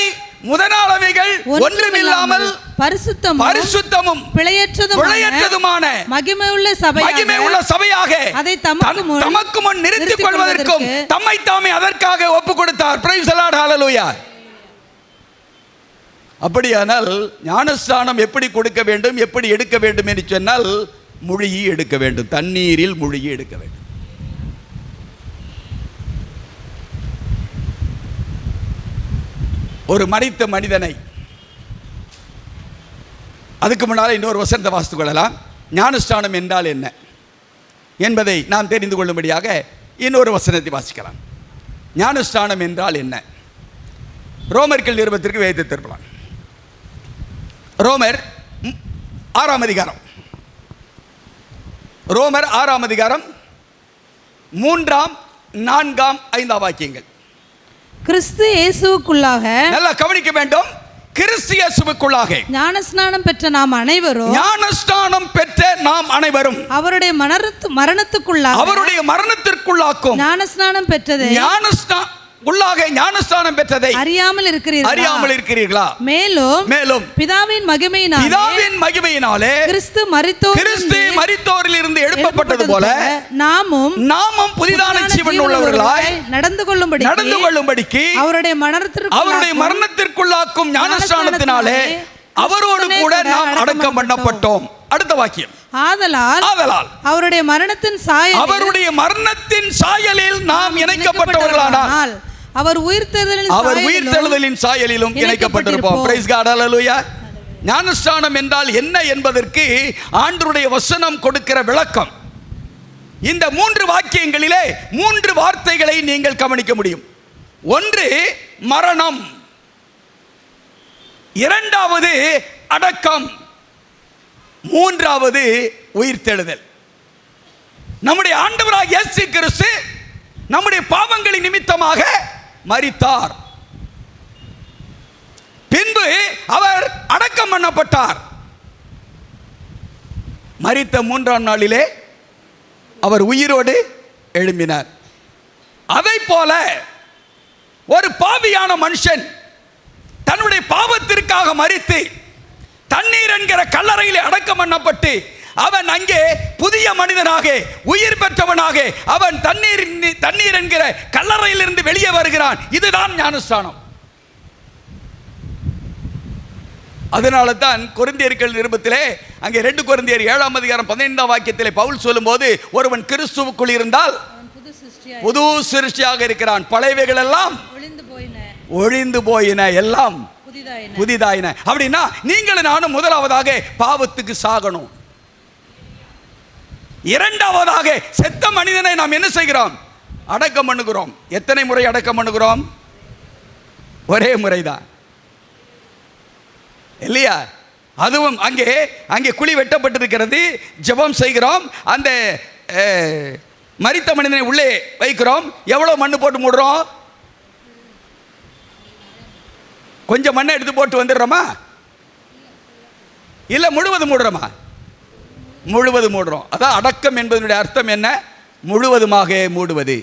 முதலானவைகள் ஒன்றுமில்லாமல் பரிசுத்தமும் பிழையற்றதுமான மகிமையுள்ள சபையாக அதை தமக்கு முன் நிறுத்திக் கொள்வதற்கும் தம்மை தாமே அதற்காக ஒப்பு கொடுத்தார். பிரைஸ் தி லார்ட், ஹல்லேலூயா. அப்படியானால் ஞானஸ்நானம் எப்படி கொடுக்க வேண்டும், எப்படி எடுக்க வேண்டும் என்று சொன்னால், முழுகி எடுக்க வேண்டும். தண்ணீரில் முழுகி எடுக்க வேண்டும். ஒரு மரித்த மனிதனை, அதுக்கு முன்னால் இன்னொரு வசனத்தை வாசித்துக் கொள்ளலாம். ஞானஸ்நானம் என்றால் என்ன என்பதை நாம் தெரிந்து கொள்ளும்படியாக இன்னொரு வசனத்தை வாசிக்கலாம். ஞானஸ்நானம் என்றால் என்ன? ரோமர்கள் நிருபத்திற்கு வேதத்தை திருப்பலாம். ரோமர் 6ஆம் அதிகாரம். ரோமர் 6ஆம் அதிகாரம் 3ஆம் 4ஆம் 5ஆம் வாக்கியங்கள். கிறிஸ்து இயேசுவுக்குள்ளாக, நல்லா கவனிக்க வேண்டும், கிறிஸ்து இயேசுவுக்குள்ளாக ஞானஸ்நானம் பெற்ற நாம் அனைவரும் அவருடைய மரணத்திற்குள்ளாக்கும் ஞானஸ்நானம் பெற்றதை அறியாமல் இருக்கிறீர்களா? மேலும் பிதாவின் மகிமையினாலே கிறிஸ்து மரித்தோரில் இருந்து எழுப்பப்பட்டது போல நாமும் புதிதான ஜீவன் உள்ளவர்களாய் நடந்து கொள்ளும்படிக்கு அவருடைய மரணத்திற்குள்ளாக்கும் ஞானஸ்நானத்தினாலே அவரோடு கூட நாம் அடக்கம் பண்ணப்பட்டோம். அடுத்த வாக்கியம். ஆதலால் அவருடைய மரணத்தின் சாயலில் நாம் இணைக்கப்பட்டவர்களானால் அவர் உயிர்த்தெழுதலின் சாயலிலும் இணைக்கப்பட்டிருப்போம். பிரைஸ் காட், ஹல்லேலூயா. ஞானஸ்நானம் என்றால் என்ன என்பதற்கு ஆண்டவருடைய வசனம் கொடுக்கிற விளக்கம். இந்த 3 வாக்கியங்களிலே 3 வார்த்தைகளை நீங்கள் கவனிக்க முடியும். ஒன்று மரணம், இரண்டாவது அடக்கம், மூன்றாவது உயிர்த்தெழுதல். நம்முடைய ஆண்டவராகிய இயேசு கிறிஸ்து நம்முடைய பாவங்களின் நிமித்தமாக மரித்தார். பின்பு அவர் அடக்கம் பண்ணப்பட்டார். மரித்த 3ஆம் நாளிலே அவர் உயிரோடு எழும்பினார். அதை போல ஒரு பாவியான மனுஷன் தன்னுடைய பாவத்திற்காக மரித்து தண்ணீர் என்கிற கல்லறையிலே அடக்கம் பண்ணப்பட்டு அவன் அங்கே புதிய மனிதனாக உயிர் பெற்றவனாக அவன் தண்ணீர் என்கிற கல்லறையிலிருந்து வெளியே வருகிறான். இதுதான் ஞானஸ்நானம். அதனால தான் கொரிந்தியர்கள் நிருபத்திலே அங்கே 2 கொரிந்தியர் 7ஆம் அதிகாரம் 15ஆம் வாக்கியத்திலே பவுல் சொல்லும்போது, ஒருவன் கிறிஸ்துவுக்குள் இருந்தால் புது சிருஷ்டியாக இருக்கிறான், பழையவைகள் எல்லாம் ஒழிந்து போயின, எல்லாம் புதிதாயின. அப்படின்னா நீங்கள் நானும் முதலாவதாக பாவத்துக்கு சாகணும். இரண்டாவதாக செத்த மனிதனை நாம் என்ன செய்கிறோம்? அடக்கம் பண்ணுகிறோம். எத்தனை முறை அடக்கம் பண்ணுகிறோம்? ஒரே முறைதான் இல்லையா? அதுவும் அங்கே குழி வெட்டப்பட்டிருக்கிறது. ஜெபம் செய்கிறோம். அந்த மரித்த மனிதனை உள்ளே வைக்கிறோம். எவ்வளவு மண்ணு போட்டு மூடுறோம்? கொஞ்சம் மண்ணை எடுத்து போட்டு வந்துடுறோமா? இல்லை முழுவதும் மூடுறோமா? முழுவதும் மூடுறோம். அதான் அடக்கம் என்பதனுடைய அர்த்தம் என்ன? முழுவதுமாக மூடுவது.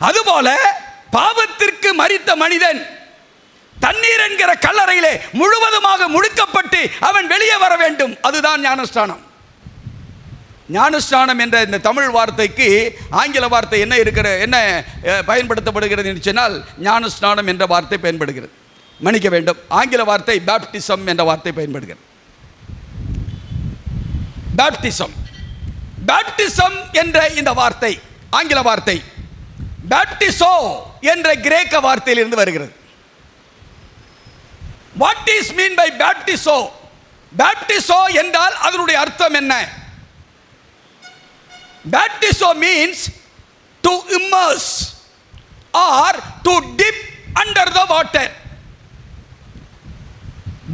அதுபோல பாவத்திற்கு மரித்த மனிதன் தண்ணீர் என்கிற கல்லறையிலே முழுவதுமாக முழுக்கப்பட்டு அவன் வெளியே வர வேண்டும். அதுதான் ஞானஸ்நானம். ஞானஸ்நானம் என்ற இந்த தமிழ் வார்த்தைக்கு ஆங்கில வார்த்தை என்ன பயன்படுத்தப்படுகிறது என்று சொன்னால், ஞானஸ்நானம் என்ற வார்த்தை பயன்படுகிறது. மன்னிக்க வேண்டும், ஆங்கில வார்த்தை பேப்டிசம் என்ற வார்த்தை பயன்படுகிறது. பேப்டிசம் என்ற இந்த வார்த்தை ஆங்கில வார்த்தை பேப்டிசோ என்ற கிரேக்க வார்த்தையிலிருந்து வருகிறது. வாட் இஸ் மீன் பை பேப்டிசோ? பேப்டிசோ என்றால் அதனுடைய அர்த்தம் என்ன? பேப்டிசோ means to immerse or to dip under the water.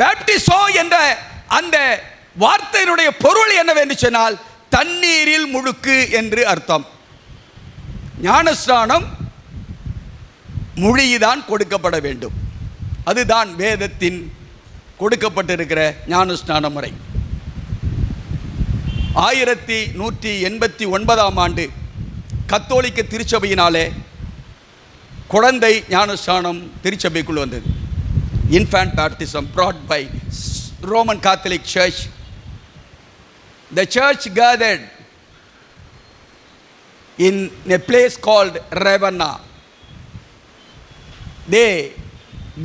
பேப்டிசோ என்ற அந்த வார்த்தையினுடைய பொருள் என்னவென்று சொன்னால் தண்ணீரில் முழுக்கு என்று அர்த்தம். ஞானஸ்நானம் மொழிதான் கொடுக்கப்பட வேண்டும். அதுதான் வேதத்தின் கொடுக்கப்பட்டிருக்கிற ஞானஸ்நான முறை. 1189ஆம் ஆண்டு கத்தோலிக்க திருச்சபையினாலே குழந்தை ஞானஸ்நானம் திருச்சபைக்குள் வந்தது. Infant baptism brought by Roman Catholic Church. The church gathered in a place called Ravenna. They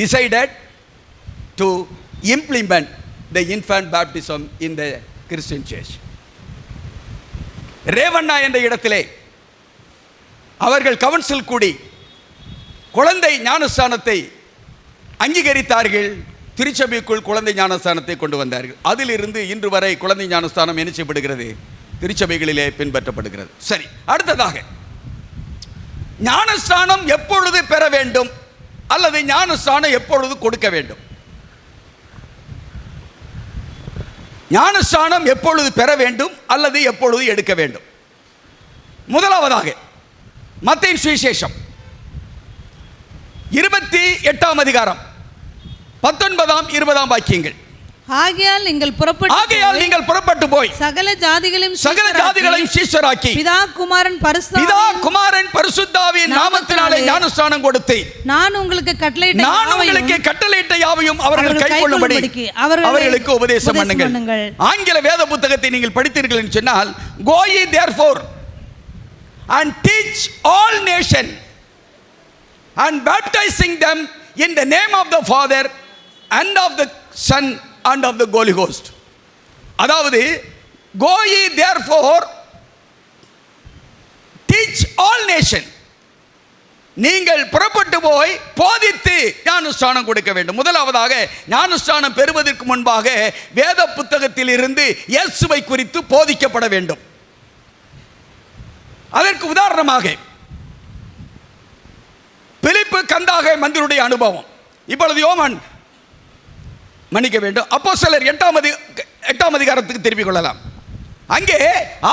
decided to implement the infant baptism in the Christian church. Revanna என்ற இடத்திலே அவர்கள் கவுன்சில் கூடி குழந்தை ஞானஸ்நானத்தை அங்கீகரித்தார்கள். திருச்சபைக்குள் குழந்தை ஞானஸ்தானத்தை கொண்டு வந்தார்கள். அதிலிருந்து இன்று வரை குழந்தை ஞானஸ்தானம் என்ன செய்யப்படுகிறது? திருச்சபைகளிலே பின்பற்றப்படுகிறது. சரி, அடுத்ததாக ஞானஸ்தானம் எப்பொழுது பெற வேண்டும் அல்லது ஞானஸ்தானம் எப்பொழுது கொடுக்க வேண்டும்? ஞானஸ்தானம் எப்பொழுது பெற வேண்டும் அல்லது எப்பொழுது எடுக்க வேண்டும்? முதலாவதாக மத்தேயு சுவிசேஷம் 28ஆம் அதிகாரம் 19ஆம் 20ஆம் வாக்கியங்கள். ஆகையால் நீங்கள் புறப்பட்டு போய் சகல ஜாதிகளையும் சீஷராக்கி பிதா குமாரன் பரிசுத்தாவின் நாமத்தினாலே ஞானஸ்நானம் கொடுத்து நான் உங்களுக்கு கட்டளையிட்ட யாவையும் அவர்கள் கைக்கொள்ளும்படி அவர்களுக்கு உபதேசம் பண்ணுங்கள். ஆங்கில வேத புத்தகத்தை நீங்கள் படித்தீர்கள் என்று சொன்னால், go ye therefore and teach all nations and baptizing them in the name of the Father and of the Son and of the Holy Ghost. அதாவது go ye therefore teach all nations. நீங்கள் புறப்பட்டு போய் போதித்து ஞானஸ்நானம் கொடுக்க வேண்டும். முதலாவதாக ஞானஸ்நானம் பெறுவதற்கு முன்பாக வேத புத்தகத்தில் இருந்து இயேசுவை குறித்து போதிக்கப்பட வேண்டும். அதற்கு உதாரணமாக பிலிப்பு கந்தாக மந்திருடைய அனுபவம். இப்பொழுது யோவான் மன்னிக்க வேண்டும், அப்போஸ்தலர் 8ஆம் அதிகாரத்துக்கு திருப்பிக் கொள்ளலாம். அங்கே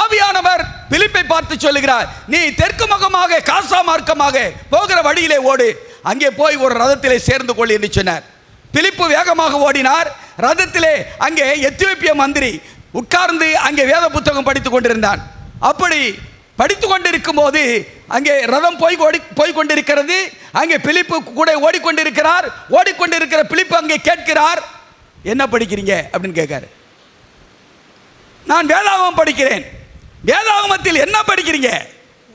ஆவியானவர் பிலிப்பை பார்த்து சொல்லுகிறார், நீ தெற்கு முகமாக காசா மார்க்கமாக போகிற வழியிலே ஓடு, அங்கே போய் ஒரு ரதத்திலே சேர்ந்து கொள் என்று சொன்னார். பிலிப்பு வேகமாக ஓடினார். ரதத்திலே அங்கே எத்தியோப்பிய மந்திரி உட்கார்ந்து அங்கே வேத புத்தகம் படித்துக் கொண்டிருந்தான். அப்படி படித்து கொண்டிருக்கும் போது அங்கே ரதம் போய் கொண்டிருக்கிறது. அங்கே பிலிப்பு கூட ஓடிக்கொண்டிருக்கிறார். ஓடிக்கொண்டிருக்கிற பிலிப்பு அங்கே கேட்கிறார், என்ன படிக்கிறீங்க அப்படின்னு கேட்காரு. நான் வேதாகமம் படிக்கிறேன். வேதாகமத்தில் என்ன படிக்கிறீங்க?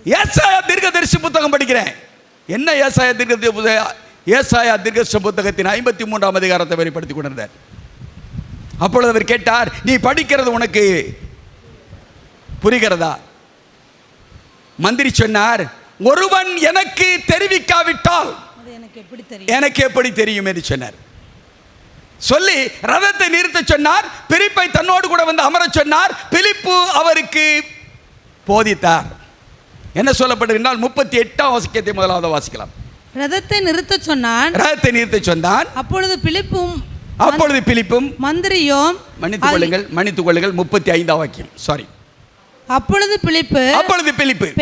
ஏசாயா தீர்க்கதரிசி புத்தகம் படிக்கிறேன். என்ன ஏசாயா தீர்க்கதரிசி புத்தகத்தின் 53ஆம் அதிகாரத்தை வெளிப்படுத்திக் கொண்டிருந்தார். அப்பொழுது அவர் கேட்டார், நீ படிக்கிறது உனக்கு புரிகிறதா? மந்திரி சொன்னார், ஒருவன் எனக்கு தெரிவிக்காவிட்டால் எனக்கு எப்படி தெரியும் என்று சொன்னார். சொல்லி ரதத்தை நிறுத்த சொன்னார். பிலிப்பை தன்னோடு கூட வந்து அமர சொன்னார். பிலிப்பு அவருக்கு போதித்தார். என்ன சொல்லப்படுகிறால் 38ஆம் வாக்கியத்தை முதலாவது வாசிக்கலாம். ரதத்தை நிறுத்த சொன்னான். ரதத்தை நிறுத்த சொன்னான். அப்பொழுது பிலிப்பும் மந்திரியும் மன்னித்துக் கொள்ளுங்கள் 35ஆம் வாக்கியம். சாரி. அப்பொழுது பிலிப்பு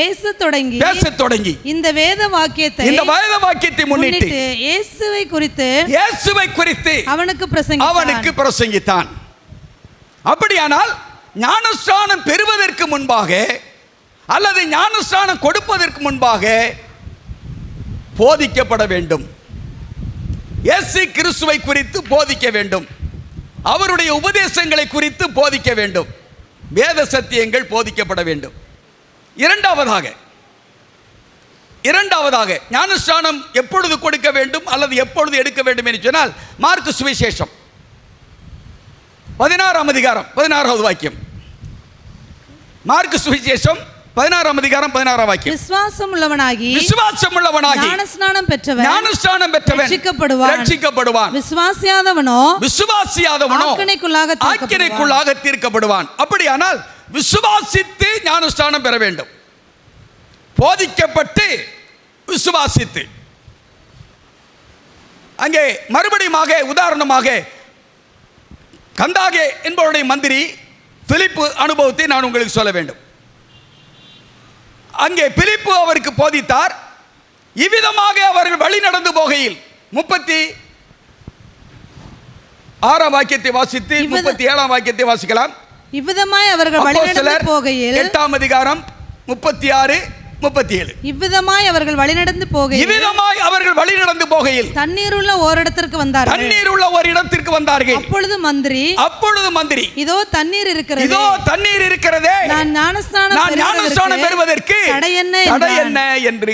பேசத் தொடங்கி இந்த வேத வாக்கியத்தை முன்னிட்டு இயேசுவை குறித்து அவனுக்கு பிரசங்கித்தான். அப்படியானால் ஞானஸ்நானம் பெறுவதற்கு முன்பாக அல்லது ஞானஸ்நானம் கொடுப்பதற்கு முன்பாக போதிக்கப்பட வேண்டும். இயேசு கிறிஸ்துவை குறித்து போதிக்க வேண்டும். அவருடைய உபதேசங்களை குறித்து போதிக்க வேண்டும். வேத சத்தியங்கள் போதிக்கப்பட வேண்டும். இரண்டாவதாக ஞானஸ்நானம் எப்பொழுது கொடுக்க வேண்டும் அல்லது எப்பொழுது எடுக்க வேண்டும் என்று சொன்னால், மார்க்கு சுவிசேஷம் 16ஆம் அதிகாரம் 16வது வாக்கியம். மார்க்கு சுவிசேஷம் 16ஆம் அதிகாரம் 16ஆம் வாக்கியம். விசுவாசம் உள்ளவனாகி ஞானஸ்நானம் பெற்றவன் ரட்சிக்கப்படுவான். விசுவாசியாதவனோ ஆக்கினைக்குள்ளாக தீர்க்கப்படுவான். அப்படியானால் விசுவாசித்து ஞானஸ்நானம் பெற வேண்டும். போதிக்கப்பட்டு விசுவாசித்து. அங்கே மறுபடியும் உதாரணமாக கந்தாகே என்பவருடைய மந்திரி பிலிப்பு அனுபவத்தை நான் உங்களுக்கு சொல்ல வேண்டும். அங்கே பிலிப்பு அவருக்கு போதித்தார். இவ்விதமாக அவர்கள் வழி நடந்து போகையில் 36ஆம் வாக்கியத்தை வாசித்து 37ஆம் வாக்கியத்தை வாசிக்கலாம். இவ்விதமாய் அவர்கள் வழி நடந்து போகையில் 8ஆம் அதிகாரம் 36 37. இவ்விதமாய் அவர்கள் வழி நடந்து போகையில் தண்ணீர் உள்ள ஒரு இடத்திற்கு வந்தார்கள். அப்பொழுது மந்திரி இதோ தண்ணீர் இருக்கிறதே, நான் ஞானஸ்நானம் பெறுவதற்கு தடை என்ன என்று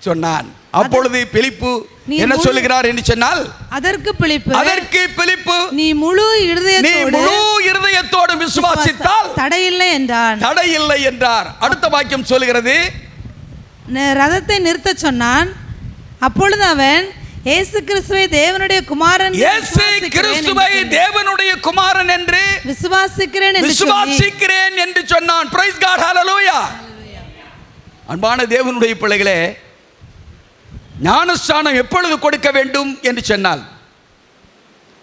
சொன்னான். அப்பொழுது பிலிப்பு என்ன சொல்லுகிறார் என்று சொன்னால், அதற்கு பிலிப்பு நீ முழு இருதயத்தோடு விசுவாசித்தால் தடையில்லை என்றார். அடுத்த வாக்கியம் சொல்லுகிறது, ரதத்தை நிறுத்த சொன்னான். அப்பொழுது அவன் இயேசு கிறிஸ்துவை தேவனுடைய குமாரன் என்று விசுவாசிக்கிறேன் என்று சொன்னான். பிரைஸ் காட், ஹல்லேலூயா. அன்பான தேவனுடைய பிள்ளைகளே, ஞானஸ்நானம் எப்பொழுது கொடுக்க வேண்டும் என்று சொன்னால்,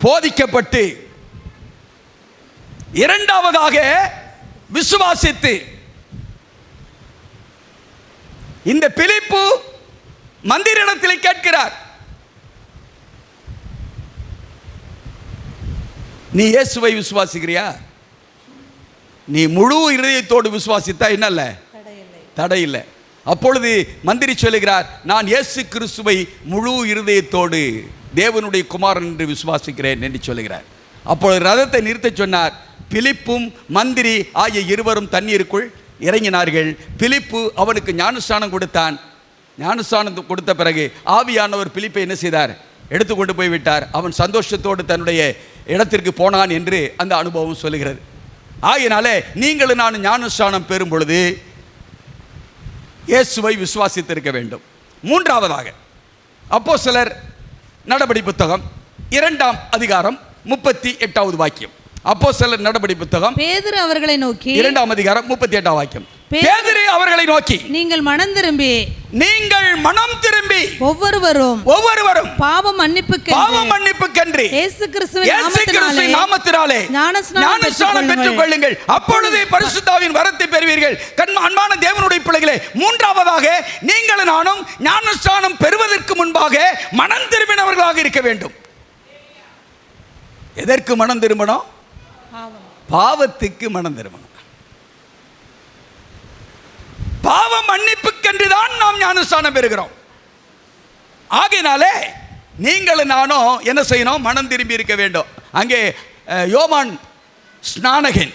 போதிக்கப்பட்டு இரண்டாவதாக விசுவாசித்து. இந்த பிலிப்பு மந்திரிடத்தில் கேட்கிறார், நீ இயேசுவை விசுவாசிக்கிறியா? நீ முழு இருதயத்தோடு விசுவாசித்தா என்னல்ல தடை இல்லை. அப்பொழுது மந்திரி சொல்லுகிறார், நான் இயேசு கிறிஸ்துவை முழு இருதயத்தோடு தேவனுடைய குமாரன் என்று விசுவாசிக்கிறேன் என்று சொல்லுகிறார். அப்பொழுது ரதத்தை நிறுத்த சொன்னார். பிலிப்பும் மந்திரி ஆகிய இருவரும் தண்ணீருக்குள் இறங்கினார்கள். பிலிப்பு அவனுக்கு ஞானஸ்நானம் கொடுத்தான். ஞானஸ்நானம் கொடுத்த பிறகு ஆவியானவர் பிலிப்பை என்ன செய்தார்? எடுத்துக்கொண்டு போய்விட்டார். அவன் சந்தோஷத்தோடு தன்னுடைய இடத்திற்கு போனான் என்று அந்த அனுபவம் சொல்லுகிறது. ஆகையினாலே நீங்களும் நான் ஞானஸ்நானம் பெறும் பொழுது இயேசுவை விசுவாசித்திருக்க வேண்டும். மூன்றாவதாக அப்போஸ்தலர் நடபடி புத்தகம் 2ஆம் அதிகாரம் 38வது வாக்கியம். அப்போஸ்தலர் நடபடி புத்தகம் பேதுரு அவர்களை நோக்கி 2ஆம் அதிகாரம் 38ஆம் வாக்கியம். பேதுரு அவர்களை நோக்கி, நீங்கள் மனம் திரும்பி நீங்கள் மனம் திரும்பி ஒவ்வொருவரும் பாவ மன்னிப்புக்கென்று இயேசு கிறிஸ்துவின் நாமத்தினாலே ஞானஸ்நானம் பெற்றுக் கொள்ளுங்கள், அப்பொழுது பரிசுத்தாவின் வரத்தை பெறுவீர்கள். அன்பான தேவனுடைய பிள்ளைகளே, மூன்றாவதாக நீங்கள் நானும் ஞானஸ்நானம் பெறுவதற்கு முன்பாக மனம் திரும்பினவர்களாக இருக்க வேண்டும். எதற்கு மனம் திரும்பணும்? பாவத்துக்கு மனம் திரும்பணும். பாவ மன்னிப்புக்கென்றுதான் நாம் ஞானஸ்நானம் பெறுகிறோம். ஆகையினாலே நீங்களும் நானும் என்ன செய்யணும்? மனம் திரும்பி இருக்க வேண்டும். அங்கே யோவான் ஸ்நானகன்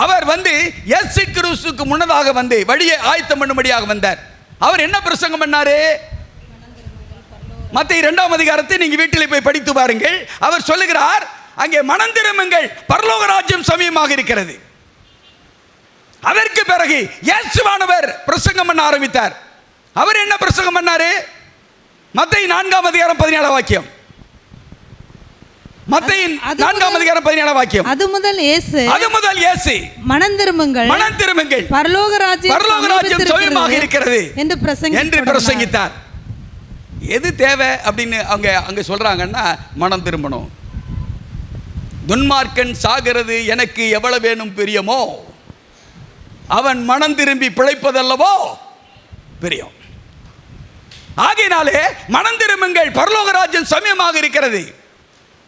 அவர் இயேசு கிறிஸ்துவுக்கு முன்னதாக வழியை ஆயத்தம் பண்ணும்படியாக வந்தார். அவர் என்ன பிரசங்கம் பண்ணாரு? மத்தேயு 2ஆம் அதிகாரத்தை நீங்க வீட்டில் போய் படித்து பாருங்கள். அவர் சொல்லுகிறார், அங்கே மனம் திரும்புங்கள், பரலோக ராஜ்யம் சமீபமாக இருக்கிறது. அதற்கு பிறகு இயேசுவானவர் பிரசங்கம் பண்ண ஆரம்பித்தார். அவர் என்ன பிரசங்கம் பண்ணாரு? மத்தேயு 4ஆம் அதிகாரம் 17ஆம் வாக்கியம். மத்தேயு 4ஆம் அதிகாரம் 17ஆம் வாக்கியம். அது முதல் இயேசு மனம் திரும்புங்கள், பரலோக ராஜ்யம் சமீபமாக இருக்கிறது என்று பிரசங்கித்தார். எது தேவை அப்படின்னு அங்க சொல்றாங்கன்னா, மனம் திரும்பணும். துன்மார்க்கன் சாகிறது எனக்கு எவ்வளவு வேணும் பிரியமோ, அவன் மனம் திரும்பி பிழைப்பதல்லவோ பிரியம். ஆகையினாலே மனம் திரும்புங்கள், பரலோக ராஜ்யம் சமீபமாக இருக்கிறது.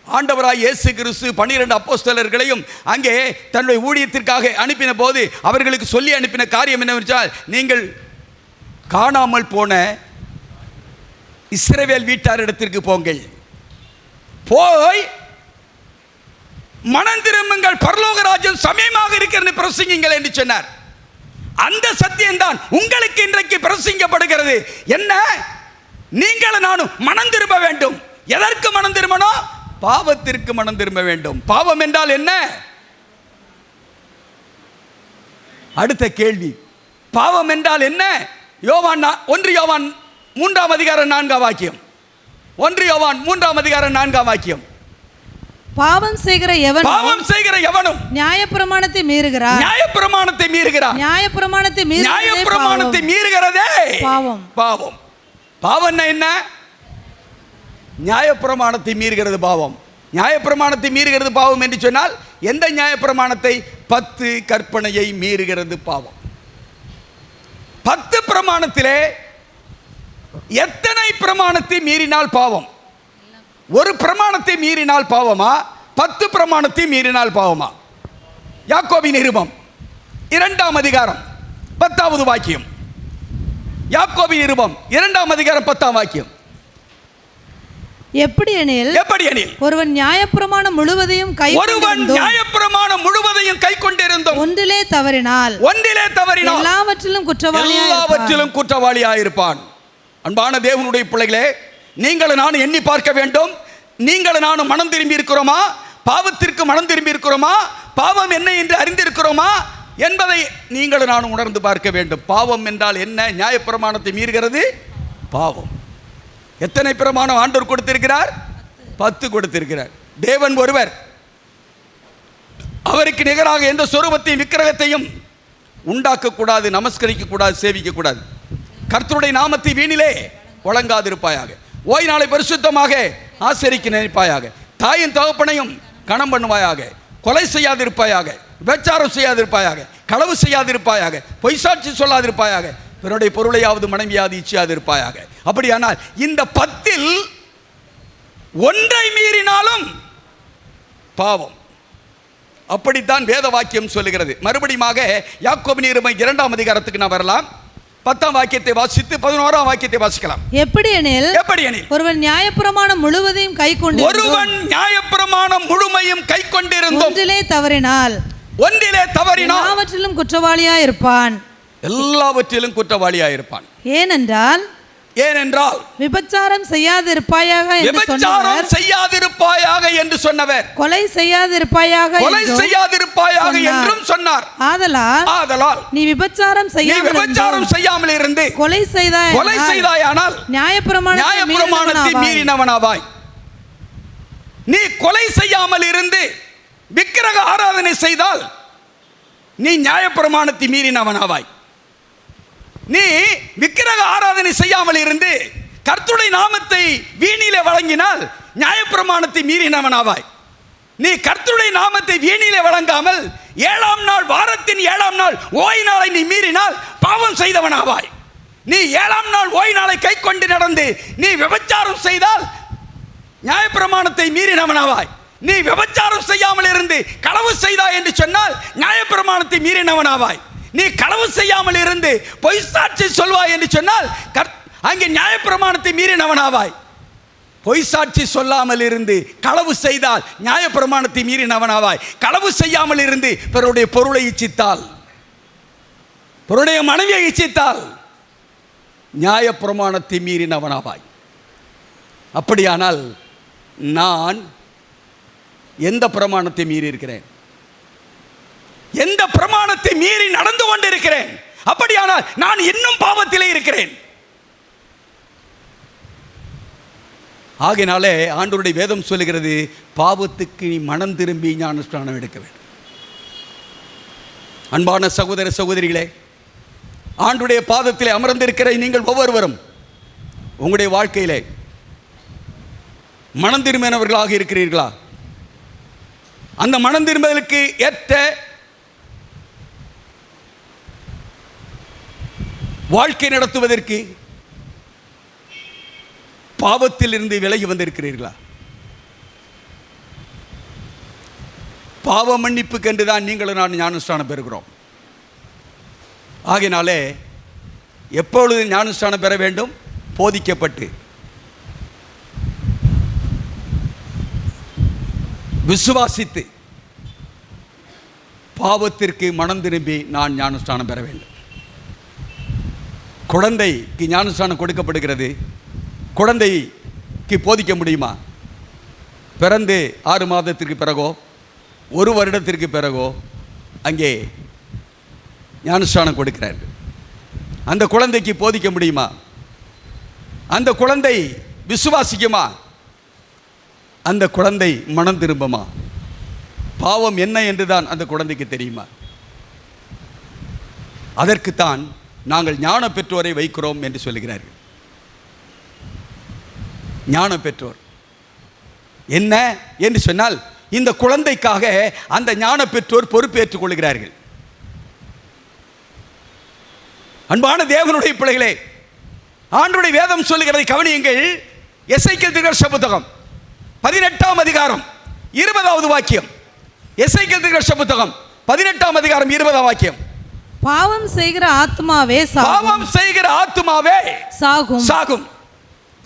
ஆண்டவராய் இயேசு கிறிஸ்து 12 அப்போஸ்தலர்களையும் அங்கே தன்னுடைய ஊழியத்திற்காக அனுப்பின போது அவர்களுக்கு சொல்லி அனுப்பின காரியம் என்னவென்றால், நீங்கள் காணாமல் போன இஸ்ரவேல் வீட்டாரிடத்திற்கு போங்கள், போய் மனம் திரும்புங்கள், பரலோக ராஜ்யம் சமீபமாக இருக்கிறது பிரசங்கிங்கள் என்று சொன்னார். அந்த சத்தியம் தான் உங்களுக்கு இன்றைக்கு பிரசங்கிக்கப்படுகிறது. என்ன? நீங்கள் நானும் மனம் திரும்ப வேண்டும். எதற்கு மனம் திரும்பணும்? பாவத்திற்கு மனம் திரும்ப வேண்டும். பாவம் என்றால் என்ன? அடுத்த கேள்வி, பாவம் என்றால் என்ன? 1 யோவான் 3ஆம் அதிகாரம் 4ஆம் வாக்கியம். 1 யோவான் 3ஆம் அதிகாரம் 4ஆம் வாக்கியம். பாவம் செய்கிற எவனும் நியாயப்பிரமாணத்தை மீறுகிறார். நியாயப்பிரமாணத்தை மீறுகிறதே பாவம். பாவம் என்ன? நியாயப்பிரமாணத்தை மீறுகிறது பாவம். நியாயப்பிரமாணத்தை மீறுகிறது பாவம் என்று சொன்னால் எந்த நியாயப்பிரமாணத்தை? 10 கற்பனையை மீறுகிறது பாவம். 10 பிரமாணத்திலே எத்தனை பிரமாணத்தை மீறினால் பாவம்? ஒரு பிரமாணத்தை மீறினால் பாவமா? 10 பிரமாணத்தை மீறினால் பாவமா? யாக்கோபின் நிருபம் 2ஆம் அதிகாரம் 10வது வாக்கியம். யாக்கோபின் நிருபம் 2ஆம் அதிகாரம் 10ஆம் வாக்கியம். எப்படி எனில் ஒருவன் நியாயப்பிரமாணம் முழுவதையும் கை கொண்டிருந்தும் ஒன்றிலே தவறினால் எல்லாவற்றிலும் குற்றவாளியாயிருப்பான். அன்பான தேவனுடைய பிள்ளைகளே, நீங்கள் நானும் எண்ணி பார்க்க வேண்டும். நீங்கள் நானும் மனம் திரும்பி இருக்கிறோமா? பாவத்திற்கு மனம் திரும்பி இருக்கிறோமா? பாவம் என்ன என்று அறிந்திருக்கிறோமா என்பதை நீங்கள் நானும் உணர்ந்து பார்க்க வேண்டும். பாவம் என்றால் என்ன? நியாயப்பிரமாணத்தை மீறுகிறது பாவம். எத்தனை பிரமாணம் ஆண்டவர் கொடுத்திருக்கிறார்? 10 கொடுத்திருக்கிறார். தேவன் ஒருவர், அவருக்கு நிகராக எந்த சொரூபத்தையும் விக்கிரகத்தையும் உண்டாக்கக்கூடாது, நமஸ்கரிக்கக்கூடாது, சேவிக்கக்கூடாது. கர்த்தருடைய நாமத்தை வீணிலே வழங்காதிருப்பாயாக. ஓய் நாளை பரிசுத்தமாக ஆசரிக்க நினைப்பாயாக. தாயின் தகப்பனையும் கணம் பண்ணுவாயாக. கொலை செய்யாதிருப்பாயாக, விபச்சாரம் செய்யாதிருப்பாயாக, களவு செய்யாதிருப்பாயாக, பொய்சாட்சி சொல்லாதிருப்பாயாக, பிறருடைய பொருளையாவது மனைவியாவது இச்சியாதிருப்பாயாக. அப்படியானால் இந்த 10 ஒன்றை மீறினாலும் பாவம். அப்படித்தான் வேத வாக்கியம் சொல்லுகிறது. மறுபடியும் யாக்கோபு நிருபம் 2ஆம் அதிகாரத்துக்கு நான் வரலாம். 10ஆம் வாக்கியத்தை வாசித்து 11ஆம் வாக்கியத்தை வாசிக்கலாம். எப்படி எனில் ஒருவன் நியாயப்பிரமாணம் முழுவதையும் முழுமையும் கை கொண்டிருந்தும் ஒன்றிலே தவறினால் எல்லாவற்றிலும் குற்றவாளியாயிருப்பான். ஏனென்றால் விபச்சாரம் செய்யாதிருப்பாயாக என்று சொன்னவர் கொலை செய்யாதிருப்பாயாக என்றும் சொன்னார். ஆதலால் நீ விபச்சாரம் செய்யாமல் இருந்து கொலை செய்தாயானால் நியாயப்பிரமாணத்தை மீறினவனாவாய். நீ கொலை செய்யாமல் இருந்து விக்கிரக ஆராதனை செய்தால் நீ நியாயப்பிரமாணத்தை மீறினவனாவாய். நீ விக்கிரக ஆராதனை செய்யாமல் இருந்து கர்த்தருடைய நாமத்தை வீணிலே வழங்கினால் நியாயப்பிரமாணத்தை மீறினவனாவாய். நீ கர்த்தருடைய நாமத்தை வீணிலே வழங்காமல் 7ஆம் நாள், வாரத்தின் 7ஆம் நாள் ஓய்வு நாளை நீ மீறினால் பாவம் செய்தவனாவாய். நீ 7ஆம் நாள் ஓய்வு நாளை கை கொண்டு நடந்து நீ விபச்சாரம் செய்தால் நியாயப்பிரமாணத்தை மீறினவனாவாய். நீ விபச்சாரம் செய்யாமல் இருந்து களவு செய்தாய் என்று சொன்னால் நியாயப்பிரமாணத்தை மீறினவனாவாய். நீ களவு செய்யாமல் இருந்து பொய் சாட்சி சொல்வாய் என்று சொன்னால் அங்கே நியாயப்பிரமாணத்தை மீறினவனாவாய். பொய் சாட்சி சொல்லாமல் இருந்து களவு செய்தால் நியாயப்பிரமாணத்தை மீறினவனாவாய். களவு செய்யாமல் இருந்து பிறருடைய பொருளை இச்சித்தால், பிறருடைய மனைவியை இச்சித்தால் நியாயப்பிரமாணத்தை மீறினவனாவாய். அப்படியானால் நான் எந்த பிரமாணத்தை மீறி இருக்கிறேன்? எந்த பிரமாணத்தை மீறி நடந்து கொண்டிருக்கிறேன்? அப்படியானால் நான் இன்னும் பாவத்திலே இருக்கிறேன். ஆகையினாலே ஆண்டவருடைய வேதம் சொல்லுகிறது, பாவத்துக்கு நீ மனம் திரும்பி ஞானஸ்நானம் எடுக்க வேண்டும். அன்பான சகோதர சகோதரிகளே, ஆண்டவருடைய பாதத்திலே அமர்ந்திருக்கிற நீங்கள் ஒவ்வொருவரும் உங்களுடைய வாழ்க்கையிலே மனம் திரும்பினவர்களாக இருக்கிறீர்களா? அந்த மனம் திரும்புதலுக்கு ஏற்ற வாழ்க்கை நடத்துவதற்கு பாவத்தில் இருந்து விலகி வந்திருக்கிறீர்களா? பாவ மன்னிப்புக்கு என்றுதான் நீங்களும் நான் ஞானஸ்நானம் பெறுகிறோம். ஆகையினாலே எப்பொழுது ஞானஸ்நானம் பெற வேண்டும்? போதிக்கப்பட்டு விசுவாசித்து பாவத்திற்கு மனம் திரும்பி நான் ஞானஸ்நானம் பெற வேண்டும். குழந்தைக்கு ஞானஸ்நானம் கொடுக்கப்படுகிறது. குழந்தைக்கு போதிக்க முடியுமா? பிறந்து 6 மாதத்திற்கு பிறகோ 1 வருடத்திற்கு பிறகோ அங்கே ஞானஸ்நானம் கொடுக்கிறார். அந்த குழந்தைக்கு போதிக்க முடியுமா? அந்த குழந்தை விசுவாசிக்குமா? அந்த குழந்தை மனம் திரும்புமா? பாவம் என்ன என்றுதான் அந்த குழந்தைக்கு தெரியுமா? அதற்குத்தான் நாங்கள் ஞான பெற்றோரை வைக்கிறோம் என்று சொல்லுகிறார்கள். ஞான பெற்றோர் என்ன என்று சொன்னால், இந்த குழந்தைக்காக அந்த ஞான பெற்றோர் பொறுப்பேற்றுக் கொள்கிறார்கள். அன்பான தேவனுடைய பிள்ளைகளே, ஆண்டவருடைய வேதம் சொல்லுகிறதை கவனியுங்கள். எசேக்கியேல் தீர்க்கதரிசி புத்தகம் 18ஆம் அதிகாரம் 20வது வாக்கியம். எசேக்கியேல் தீர்க்கதரிசி புத்தகம் 18ஆம் அதிகாரம் 20ஆம் வாக்கியம். பாவம் செய்கிற ஆத்மாவே சாகும். பாவம் செய்கிற ஆத்மாவே சாகும். சாகும்.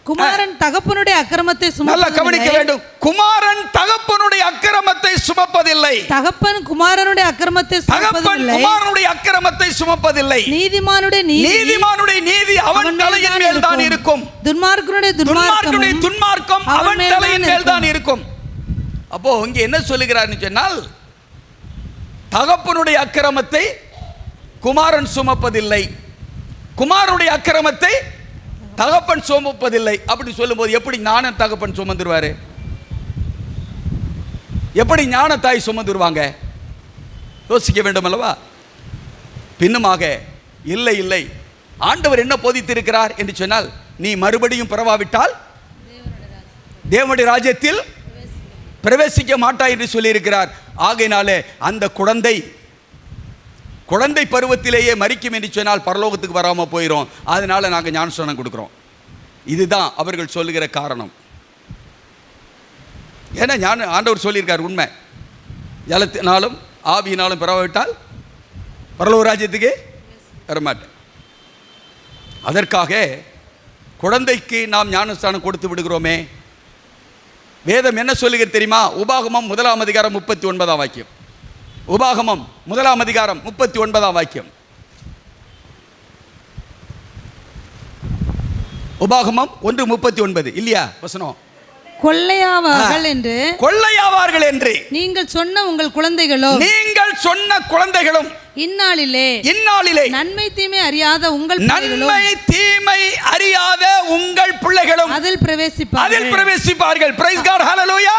குமாரன் தகப்பனுடைய அக்கிரமத்தை நல்லா கவனிக்க வேண்டும். குமாரன் தகப்பனுடைய அக்கிரமத்தை சுமப்பதில்லை. தகப்பன் குமாரனுடைய அக்கிரமத்தை சுமப்பதில்லை. நீதிமானுடைய நீதி அவன் தலையின் மேல் தான் இருக்கும். துன்மார்க்கனுடைய துன்மார்க்கம் அவன் தலையின் மேல் தான் இருக்கும். அப்போ இங்க என்ன சொல்லுகிறார்னு சொன்னால், தகப்பனுடைய அக்கிரமத்தை குமாரன் சுமப்பதில்லை, குமாரனுடைய அக்கிரமத்தை தகப்பன் சுமப்பதில்லை. அப்படி சொல்லும்போது எப்படி ஞான தகப்பன் சுமந்துருவாரு? எப்படி ஞான தாய் சுமந்துருவாங்க? யோசிக்க வேண்டும் அல்லவா? பின்னுமாக இல்லை இல்லை, ஆண்டவர் என்ன போதித்திருக்கிறார் என்று சொன்னால், நீ மறுபடியும் பிறவாவிட்டால் தேவனுடைய ராஜ்யத்தில் பிரவேசிக்க மாட்டாய் என்று சொல்லியிருக்கிறார். ஆகையினாலே அந்த குழந்தை பருவத்திலேயே மரிக்கும் என்று சொன்னால் பரலோகத்துக்கு வராமல் போயிடும். அதனால் நாங்கள் ஞானஸ்நானம் கொடுக்குறோம். இதுதான் அவர்கள் சொல்லுகிற காரணம். ஏன்னா ஆண்டவர் சொல்லியிருக்கார் உண்மை. ஜலத்தினாலும் ஆவியினாலும் பிறவிட்டால் பரலோக ராஜ்யத்துக்கு வரமாட்டேன். அதற்காக குழந்தைக்கு நாம் ஞானஸ்நானம் கொடுத்து விடுகிறோமே. வேதம் என்ன சொல்லுகிறது தெரியுமா? உபாகமம் 1ஆம் அதிகாரம் 39ஆம் வாக்கியம். உபாகமம் 1ஆம் அதிகாரம் 39ஆம் வாக்கியம். உபாகமம் 1:39 இல்லையா வசனம்? கொள்ளையாவார்கள் என்று நீங்கள் சொன்ன உங்கள் குழந்தைகளும் இந்நாளிலே நன்மை தீமை அறியாத உங்கள் பிள்ளைகளும் அதில் பிரவேசிப்பார்கள். பிரைஸ் காட், ஹல்லேலூயா.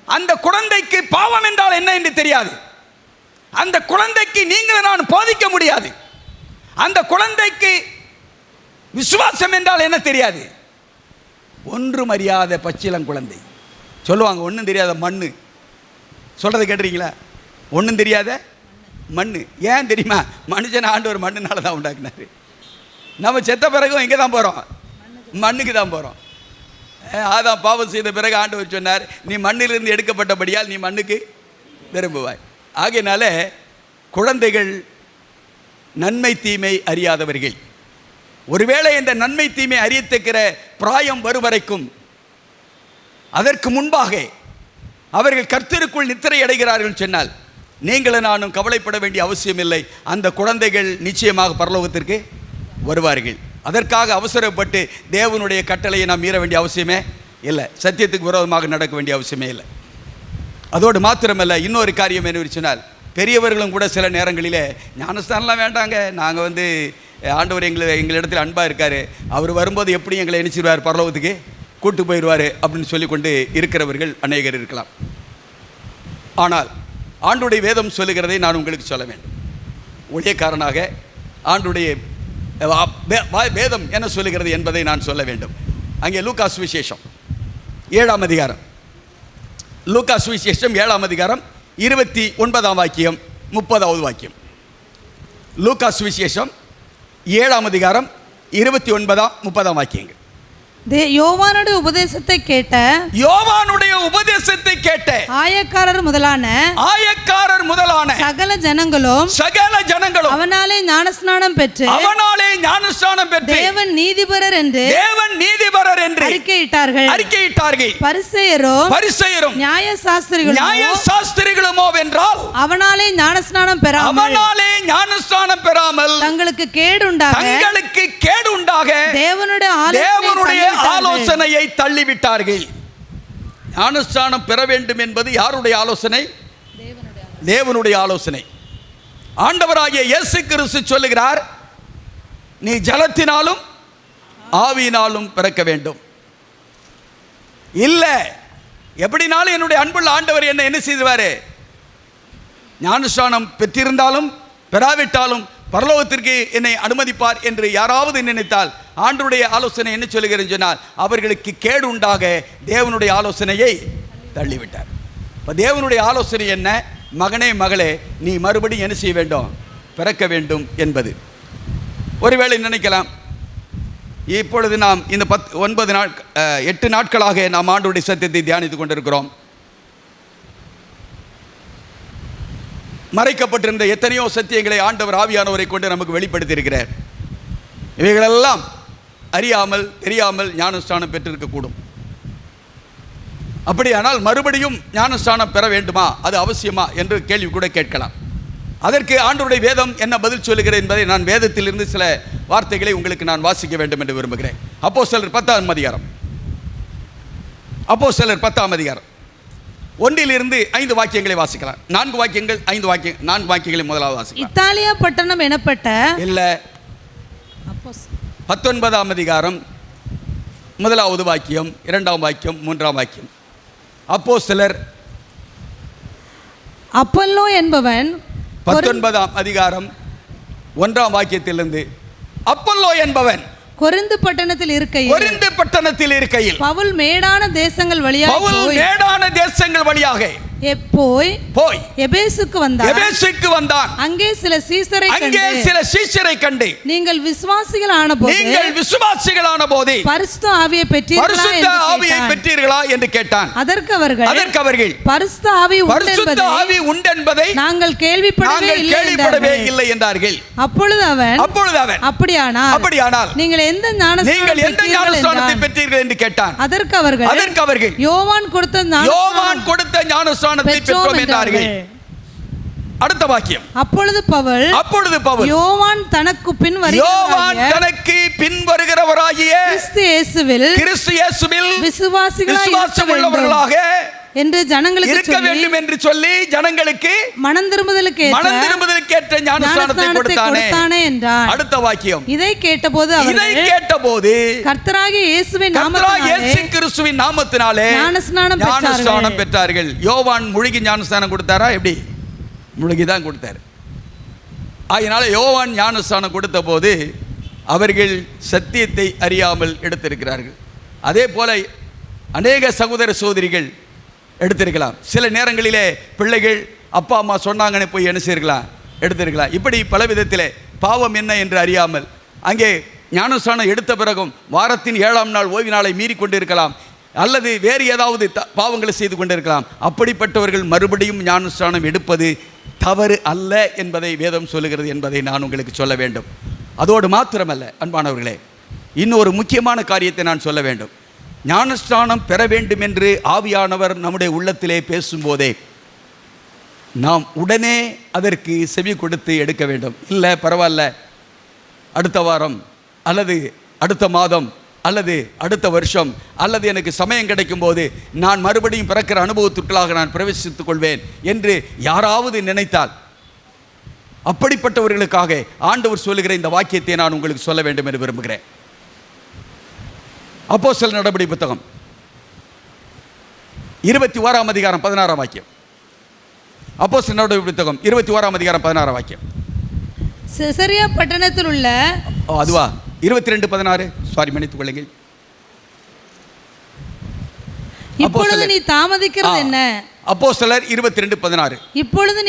அந்த குழந்தைக்கு பாவம் என்றால் என்ன என்று தெரியாது. அந்த குழந்தைக்கு நீங்கள் நான் போதிக்க முடியாது. அந்த குழந்தைக்கு விசுவாசம் என்றால் என்ன தெரியாது. ஒன்றும் அறியாத பச்சிளம் குழந்தை. சொல்லுவாங்க ஒன்றும் தெரியாத மண்ணு. சொல்கிறத கேட்டுறீங்களா? ஒன்றும் தெரியாத மண்ணு. ஏன் தெரியுமா? மனுஷன் ஆண்டவர் மண்ணுனால தான் உண்டாக்குனாரு. நம்ம செத்த பிறகும் எங்கே தான் போகிறோம்? மண்ணுக்கு தான் போகிறோம். ஆதாம் பாவம் செய்த பிறகு ஆண்டவர் சொன்னார், நீ மண்ணிலிருந்து எடுக்கப்பட்டபடியால் நீ மண்ணுக்கு திரும்புவாய். ஆகையினால குழந்தைகள் நன்மை தீமை அறியாதவர்கள். ஒருவேளை இந்த நன்மை தீமை அறியத்தக்கிற பிராயம் வரும் வரைக்கும், அதற்கு முன்பாக அவர்கள் கர்த்தருக்குள் நித்திரை அடைகிறார்கள் சொன்னால் நீங்களும் நானும் கவலைப்பட வேண்டிய அவசியம் இல்லை. அந்த குழந்தைகள் நிச்சயமாக பரலோகத்திற்கு வருவார்கள். அதற்காக அவசரப்பட்டு தேவனுடைய கட்டளையை நாம் மீற வேண்டிய அவசியமே இல்லை. சத்தியத்துக்கு விரோதமாக நடக்க வேண்டிய அவசியமே இல்லை. அதோடு மாத்திரமல்ல, இன்னொரு காரியம் என்ன சொன்னால், பெரியவர்களும் கூட சில நேரங்களிலே ஞானஸ்தானம்லாம் வேண்டாங்க, நாங்கள் ஆண்டவர் எங்களிடத்தில் அன்பாக இருக்கார், அவர் வரும்போது எப்படி எங்களை நினைச்சிருவார், பரலோகத்துக்கு கூட்டு போயிடுவார் அப்படின்னு சொல்லி கொண்டு இருக்கிறவர்கள் அநேகர் இருக்கலாம். ஆனால் ஆண்டுடைய வேதம் சொல்லுகிறதை நான் உங்களுக்கு சொல்ல வேண்டும். ஊழியக்காரனாக ஆண்டுடைய வேதம் என்ன சொல்லுகிறது என்பதை நான் சொல்ல வேண்டும். அங்கே லூக்கா சுவிசேஷம் 7ஆம் அதிகாரம், லூக்கா சுவிசேஷம் 7ஆம் அதிகாரம் 29ஆம் வாக்கியம் 30வது வாக்கியம். லூக்கா சுவிசேஷம் 7ஆம் அதிகாரம் 29, 30 வாக்கியங்கள். யோவானுடைய உபதேசத்தை கேட்ட ஆயக்காரர் முதலான சகல ஜனங்களும் அவனாலே ஞானஸ்நானம் பெற்று தேவன் நீதிபரர் என்று அறிக்கையிட்டார்கள். பரிசேயரும் நியாயசாஸ்திரிகளுமோ வென்றால் அவனாலே ஞானஸ்நானம் பெறாமல் தங்களுக்கு கேடுண்டாக தேவனுடைய ஆலோசனையை தள்ளிவிட்டார்கள். ஞானஸ்நானம் பெற வேண்டும் என்பது யாருடைய ஆலோசனை? தேவனுடைய ஆலோசனை. ஆண்டவராகிய இயேசு கிறிஸ்து சொல்லுகிறார், நீ ஜலத்தினாலும் ஆவியினாலும் பிறக்க வேண்டும். இல்ல, எப்படினாலும் என்னுடைய அன்புள்ள ஆண்டவர் என்ன செய்வாரு? ஞானஸ்நானம் பெற்றிருந்தாலும் பெறாவிட்டாலும் பரலோகத்திற்கு என்னை அனுமதிப்பார் என்று யாராவது நினைத்தால் ஆண்டவருடைய ஆலோசனை என்ன சொல்லுகிறேன்னு சொன்னால், அவர்களுக்கு கேடு உண்டாக தேவனுடைய ஆலோசனையை தள்ளிவிட்டார். இப்போ தேவனுடைய ஆலோசனை என்ன? மகனே மகளே, நீ மறுபடியும் என்ன செய்ய வேண்டும்? பிறக்க வேண்டும் என்பது. ஒருவேளை நினைக்கலாம், இப்பொழுது நாம் இந்த 8 நாட்களாக நாம் ஆண்டவருடைய சத்தியத்தை தியானித்துக் கொண்டிருக்கிறோம். மறைக்கப்பட்டிருந்த எத்தனையோ சத்தியங்களை ஆண்டவர் ஆவியானவரை கொண்டு நமக்கு வெளிப்படுத்தி இருக்கிறார். இவைகளெல்லாம் அறியாமல் தெரியாமல் ஞானஸ்தானம் பெற்றிருக்கக்கூடும். அப்படியானால் மறுபடியும் ஞானஸ்தானம் பெற வேண்டுமா, அது அவசியமா என்று கேள்வி கூட கேட்கலாம். அதற்கு ஆண்டவருடைய வேதம் என்ன பதில் சொல்லுகிறது என்பதை நான் வேதத்திலிருந்து சில வார்த்தைகளை உங்களுக்கு நான் வாசிக்க வேண்டும் என்று விரும்புகிறேன். அப்போஸ்தலர் 10ஆம் அதிகாரம், அப்போஸ்தலர் 10ஆம் அதிகாரம் 1 5 வாக்கியங்களை வாசிக்கலாம். 4 வாக்கியங்கள் 4 வாக்கியங்களை முதலாவது வாசிக்கலாம். இத்தாலியா பட்டணம் எனப்பட்ட இல்ல 19ஆம் அதிகாரம் 1வது வாக்கியம், 2ஆம் வாக்கியம், 3ஆம் வாக்கியம். அப்போஸ்தலர் அப்பல்லோ என்பவன் 19ஆம் அதிகாரம் 1ஆம் வாக்கியத்திலிருந்து, அப்பல்லோ என்பவன் கொரிந்து பட்டணத்தில் இருக்கையில் பவுல் மேடான தேசங்கள் வழியாக போய் எபேசுக்கு வந்தான். அங்கே சில சீஷரை கண்டு, நீங்கள் விசுவாசிகள் ஆன போது பரிசுத்த ஆவியை பெற்றீர்களா என்று கேட்டான். அதற்கு அவர்கள் பரிசுத்த ஆவி உண்டென்பதை நாங்கள் கேள்விப்படவே இல்லை என்றார்கள். அப்பொழுது அவன் அப்படியானால் நீங்கள் எந்த ஞானஸ்நானத்தை பெற்றீர்கள் என்று கேட்டான். அதற்கு அவர்கள் யோவான் கொடுத்த ஞானஸ்நானத்தை பெற்றோம் என்றார்கள். அடுத்த வாக்கியம். அப்பொழுது பவுல் யோவான் தனக்கு பின் வருகிறவராகிய கிறிஸ்து இயேசுவில் விசுவாசிகளாக என்று ஜனங்களுக்கு இருக்க வேண்டும் என்று சொல்லி ஜனங்களுக்கு மனம் திரும்புதலுக்கு ஏற்ற ஞானஸ்நானத்தை கொடுத்தானே என்றார். அடுத்த வாக்கியம். இதை கேட்டபோது கர்த்தராகிய இயேசு கிறிஸ்துவின் நாமத்தினாலே ஞானஸ்நானம் பெற்றார்கள். யோவான் முழுகி ஞானஸ்நானம் கொடுத்தாரா? எப்படி? முழுகி தான் கொடுத்தார். அதனால் யோவான் ஞானஸ்நானம் கொடுத்த போது அவர்கள் சத்தியத்தை அறியாமல் எடுத்திருக்கிறார்கள். அதே போல் அநேக சகோதர சகோதரிகள் எடுத்திருக்கலாம். சில நேரங்களிலே பிள்ளைகள் அப்பா அம்மா சொன்னாங்கன்னு போய் என்ன செய்யலாம், எடுத்திருக்கலாம். இப்படி பல விதத்தில் பாவம் என்ன என்று அறியாமல் அங்கே ஞானஸ்நானம் எடுத்த பிறகும் வாரத்தின் 7ஆம் நாள் ஓய்வு நாளை மீறி கொண்டிருக்கலாம், அல்லது வேறு ஏதாவது பாவங்களை செய்து கொண்டிருக்கலாம். அப்படிப்பட்டவர்கள் மறுபடியும் ஞானஸ்நானம் எடுப்பது தவறு அல்ல என்பதை வேதம் சொல்லுகிறது என்பதை நான் உங்களுக்கு சொல்ல வேண்டும். அதோடு மாத்திரமல்ல அன்பானவர்களே, இன்னொரு முக்கியமான காரியத்தை நான் சொல்ல வேண்டும். ஞானஸ்நானம் பெற வேண்டும் என்று ஆவியானவர் நம்முடைய உள்ளத்திலே பேசும்போதே நாம் உடனே அதற்கு செவி கொடுத்து எடுக்க வேண்டும். இல்லை பரவாயில்ல, அடுத்த வாரம் அல்லது அடுத்த மாதம் அல்லது அடுத்த வருஷம் அல்லது எனக்கு சமயம் கிடைக்கும் போது நான் மறுபடியும் பிறக்கிற அனுபவத்திற்குள்ளாக நான் பிரவேசித்துக் கொள்வேன் என்று யாராவது நினைத்தால், அப்படிப்பட்டவர்களுக்காக ஆண்டவர் சொல்லுகிற இந்த வாக்கியத்தை நான் உங்களுக்கு சொல்ல வேண்டும் என்று விரும்புகிறேன். அப்போஸ்தலர் நடபடி புத்தகம் 21ஆம் அதிகாரம் 16ஆம் வாக்கியம். அப்போஸ்தலர் நடபடி புத்தகம் 21ஆம் அதிகாரம் 16ஆம் வாக்கியம். செசரியா பட்டணத்தில் உள்ள அதுவா 22:16 சாரி மன்னித்துக் கொள்ளுங்கள். இப்பொழுது நீ தாமதிக்கிறது என்ன? அப்போஸ்தலர் 22:16. இப்பொழுது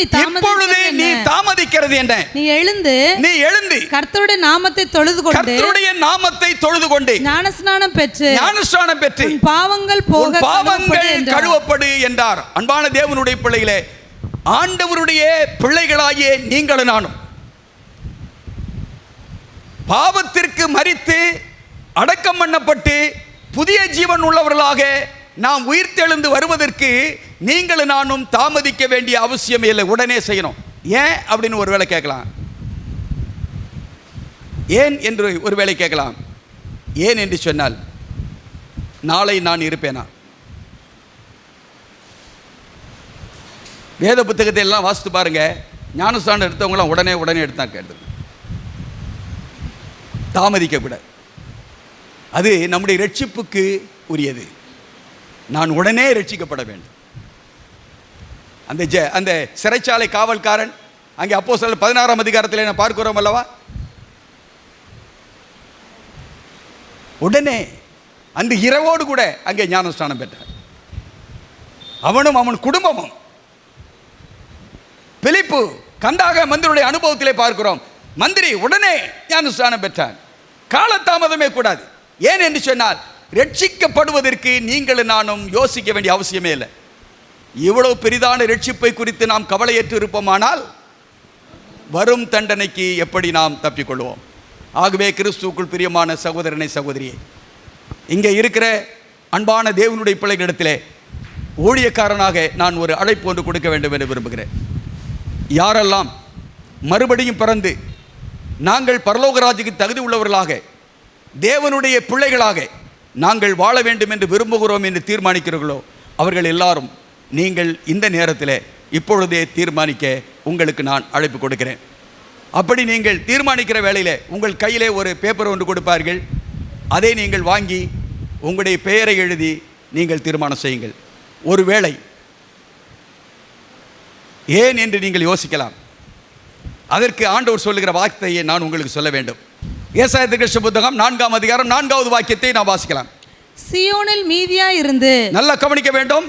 நீ தாமதிக்கிறது என்ன? நீ எழுந்து கர்த்தருடைய நாமத்தை தொழுது கொண்டு ஞானஸ்நானம் பெற்று பாவங்கள் கழுவப்படு என்றார். அன்பான தேவனுடைய பிள்ளைகளே, ஆண்டவருடைய பிள்ளைகளாகிய நீங்களும் நானும் பாவத்திற்கு மரித்து அடக்கம் பண்ணப்பட்டு புதிய ஜீவன் உள்ளவர்களாக நாம் உயிர்த்தெழுந்து வருவதற்கு நீங்களும் நானும் தாமதிக்க வேண்டிய அவசியம் இல்லை, உடனே செய்யணும். ஏன் அப்படின்னு ஒருவேளை கேட்கலாம். ஏன் என்று ஒருவேளை கேட்கலாம். ஏன் என்று சொன்னால், நாளை நான் இருப்பேனா? வேத புத்தகத்தை எல்லாம் வாசித்து பாருங்க. ஞானஸ்நானம் எடுத்தவங்களாம் உடனே எடுத்தாங்க. தாமதிக்கக்கூடாது. அது நம்முடைய ரட்சிப்புக்கு உரியது. நான் உடனே ரட்சிக்கப்பட வேண்டும். அந்த சிறைச்சாலை காவல்காரன் அங்கே அப்போஸ்தலர் 16ஆம் அதிகாரத்தில் நான் பார்க்கிறோம் அல்லவா, உடனே அந்த இரவோடு கூட அங்கே ஞானஸ்நானம் பெற்றார். அவனும் அவன் குடும்பமும். பிலிப்பு கந்தாக மந்திரியுடைய அனுபவத்திலே பார்க்கிறோம். மந்திரி உடனே ஞானஸ்நானம் பெற்றார். காலதாமதமே கூடாது. ஏன் என்று சொன்னால், ரட்சிக்கப்படுவதற்கு நீங்களும் நானும் யோசிக்க வேண்டிய அவசியமே இல்லை. இவ்வளவு பெரிதான ரட்சிப்பை குறித்து நாம் கவலையற்று இருப்போமானால் வரும் தண்டனைக்கு எப்படி நாம் தப்பிக்கொள்வோம்? ஆகவே கிறிஸ்துவுக்குள் பிரியமான சகோதரனை சகோதரியை, இங்கே இருக்கிற அன்பான தேவனுடைய பிள்ளைகளிடத்திலே ஊழியக்காரனாக நான் ஒரு அழைப்பு ஒன்று கொடுக்க வேண்டும் என்று விரும்புகிறேன். யாரெல்லாம் மறுபடியும் பிறந்து நாங்கள் பரலோகராஜுக்கு தகுதி உள்ளவர்களாக தேவனுடைய பிள்ளைகளாக நாங்கள் வாழ வேண்டும் என்று விரும்புகிறோம் என்று தீர்மானிக்கிறீர்களோ, அவர்கள் எல்லாரும் நீங்கள் இந்த நேரத்தில் இப்பொழுதே தீர்மானிக்க உங்களுக்கு நான் அழைப்பு கொடுக்கிறேன். அப்படி நீங்கள் தீர்மானிக்கிற வேளையில் உங்கள் கையிலே ஒரு பேப்பர் ஒன்று கொடுப்பார்கள். அதை நீங்கள் வாங்கி உங்களுடைய பெயரை எழுதி நீங்கள் தீர்மானம் செய்யுங்கள். ஒருவேளை ஏன் என்று நீங்கள் யோசிக்கலாம். அதற்கு ஆண்டவர் சொல்லுகிற வார்த்தையை நான் உங்களுக்கு சொல்ல வேண்டும். ஏசாயா தீர்க்கதரிசி புத்தகம் 4ஆம் அதிகாரம் 4வது வாக்கியத்தை நான் வாசிக்கலாம். சீயோனில் மீதியாயிருந்து, நல்லா கவனிக்க வேண்டும்,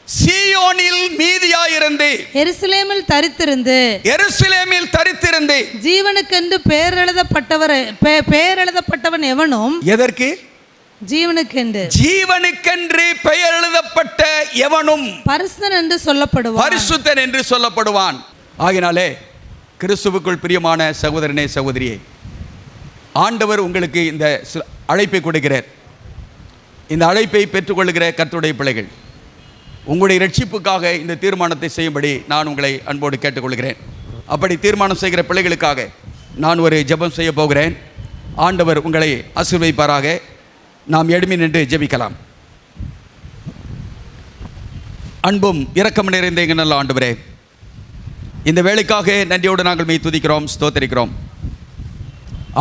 சீயோனில் மீதியாயிருந்து, எருசலேமில் தரித்திருந்து ஜீவனுக்கென்று பெயர் எழுதப்பட்டவன் எவனும். எதற்கு? ஜீவனுக்கென்று பெயர் எழுதப்பட்ட எவனும் பரிசுத்தன் என்று சொல்லப்படுவான். ஆகினாலே கிறிஸ்துவுக்குள் பிரியமான சகோதரனே சகோதரியே, ஆண்டவர் உங்களுக்கு இந்த அழைப்பை கொடுக்கிறார். இந்த அழைப்பை பெற்றுக்கொள்கிற கர்த்தருடைய பிள்ளைகள், உங்களுடைய ரட்சிப்புக்காக இந்த தீர்மானத்தை செய்யும்படி நான் உங்களை அன்போடு கேட்டுக்கொள்கிறேன். அப்படி தீர்மானம் செய்கிற பிள்ளைகளுக்காக நான் ஒரு ஜெபம் செய்ய போகிறேன். ஆண்டவர் உங்களை ஆசீர்வதிப்பாராக. நாம் எழும்பி நின்று ஜெபிக்கலாம். அன்பும் இரக்கம் நிறைந்த எங்கள் நல்ல ஆண்டவரே, இந்த வேளைக்காக நன்றியோடு நாங்கள் மெய் துதிக்கிறோம், ஸ்தோத்தரிக்கிறோம்.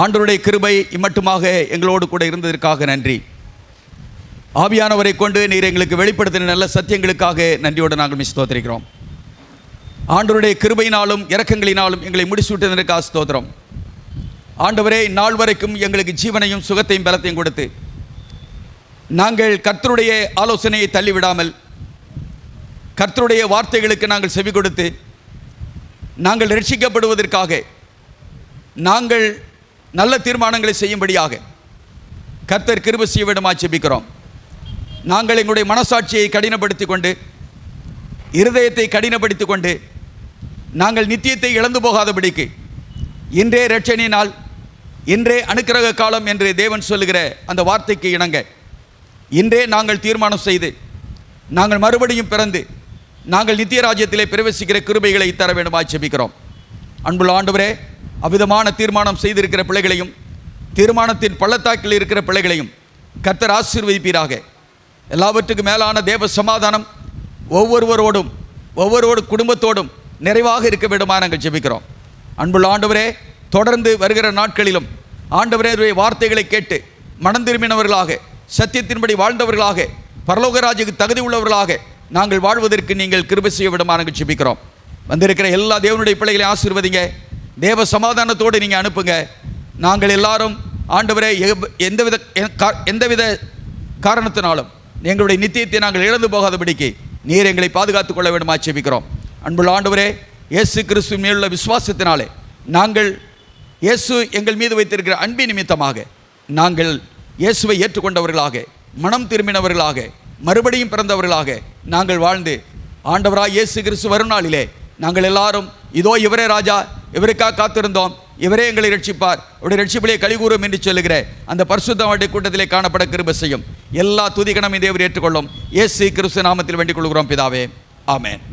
ஆண்டவருடைய கிருபை இம்மட்டுமாக எங்களோடு கூட இருந்ததற்காக நன்றி. ஆவியானவரை கொண்டு நீர் எங்களுக்கு வெளிப்படுத்தின நல்ல சத்தியங்களுக்காக நன்றியோடு நாங்கள் ஸ்தோத்தரிக்கிறோம். ஆண்டவருடைய கிருபையினாலும் இரக்கங்களினாலும் எங்களை முடிசூட்டினதற்காக ஸ்தோத்திரம். ஆண்டவரே, இந்நாள் வரைக்கும் எங்களுக்கு ஜீவனையும் சுகத்தையும் பலத்தையும் கொடுத்து நாங்கள் கர்த்தருடைய ஆலோசனையை தள்ளிவிடாமல் கர்த்தருடைய வார்த்தைகளுக்கு நாங்கள் செவி கொடுத்து நாங்கள் ரட்சிக்கப்படுவதற்காக நாங்கள் நல்ல தீர்மானங்களை செய்யும்படியாக கர்த்தர் கிருபை செய்ய வேண்டுமாய் ஜெபிக்கிறோம். நாங்கள் எங்களுடைய மனசாட்சியை கடினப்படுத்தி கொண்டு இருதயத்தை கடினப்படுத்தி கொண்டு நாங்கள் நித்தியத்தை இழந்து போகாதபடிக்கு இன்றே இரட்சணிய நாள், இன்றே அனுக்கிரக காலம் என்று தேவன் சொல்லுகிற அந்த வார்த்தைக்கு இணங்க இன்றே நாங்கள் தீர்மானம் செய்து நாங்கள் மறுபடியும் பிறந்து நாங்கள் நித்திய ராஜ்யத்திலே பிரவேசிக்கிற கிருபைகளை தர வேண்டுமாய் ஜெபிக்கிறோம். அன்புள்ள ஆண்டவரே, அவ்விதமான தீர்மானம் செய்திருக்கிற பிள்ளைகளையும் தீர்மானத்தின் பள்ளத்தாக்கில் இருக்கிற பிள்ளைகளையும் கர்த்தர் ஆசீர்வதிப்பீராக. எல்லாவற்றுக்கும் மேலான தேவ சமாதானம் ஒவ்வொரு குடும்பத்தோடும் நிறைவாக இருக்க வேண்டுமா நாங்கள் ஜெபிக்கிறோம். அன்புள்ள ஆண்டவரே, தொடர்ந்து வருகிற நாட்களிலும் ஆண்டவரே வார்த்தைகளை கேட்டு மனம் திரும்பினவர்களாக சத்தியத்தின்படி வாழ்ந்தவர்களாக பரலோக ராஜ்யத்துக்கு தகுதி உள்ளவர்களாக நாங்கள் வாழ்வதற்கு நீங்கள் கிருபை செய்ய விடுமா நாங்கள் ஜெபிக்கிறோம். வந்திருக்கிற எல்லா தேவனுடைய பிள்ளைகளையும் ஆசீர்வதிங்க. தேவ சமாதானத்தோடு நீங்கள் அனுப்புங்க. நாங்கள் எல்லாரும் ஆண்டவரே எந்தவித காரணத்தினாலும் எங்களுடைய நித்தியத்தை நாங்கள் இழந்து போகாதபடிக்கு நீர் எங்களை பாதுகாத்துக் கொள்ள வேண்டுமா ஜெபிக்கிறோம். அன்புள்ள ஆண்டவரே, இயேசு கிறிஸ்து மேலுள்ள விசுவாசத்தினாலே நாங்கள் இயேசு எங்கள் மீது வைத்திருக்கிற அன்பின் நிமித்தமாக நாங்கள் இயேசுவை ஏற்றுக்கொண்டவர்களாக மனம் திரும்பினவர்களாக மறுபடியும் பிறந்தவர்களாக நாங்கள் வாழ்ந்து ஆண்டவராக இயேசு கிறிஸ்து வரும் நாளிலே நாங்கள் எல்லாரும் இதோ இவரே ராஜா, இவருக்காக காத்திருந்தோம், இவரே எங்களை ரட்சிப்பார், அவருடைய ரட்சிப்பிலே கலிகூறும் என்று சொல்லுகிற அந்த பரிசுத்தவானுடைய கூட்டத்திலே காணப்பட கிருபை செய்யும். எல்லா துதிகணமும் தேவர் ஏற்றுக்கொள்ளும். இயேசு கிறிஸ்து நாமத்தில் வேண்டிக் கொள்கிறோம் பிதாவே, ஆமென்.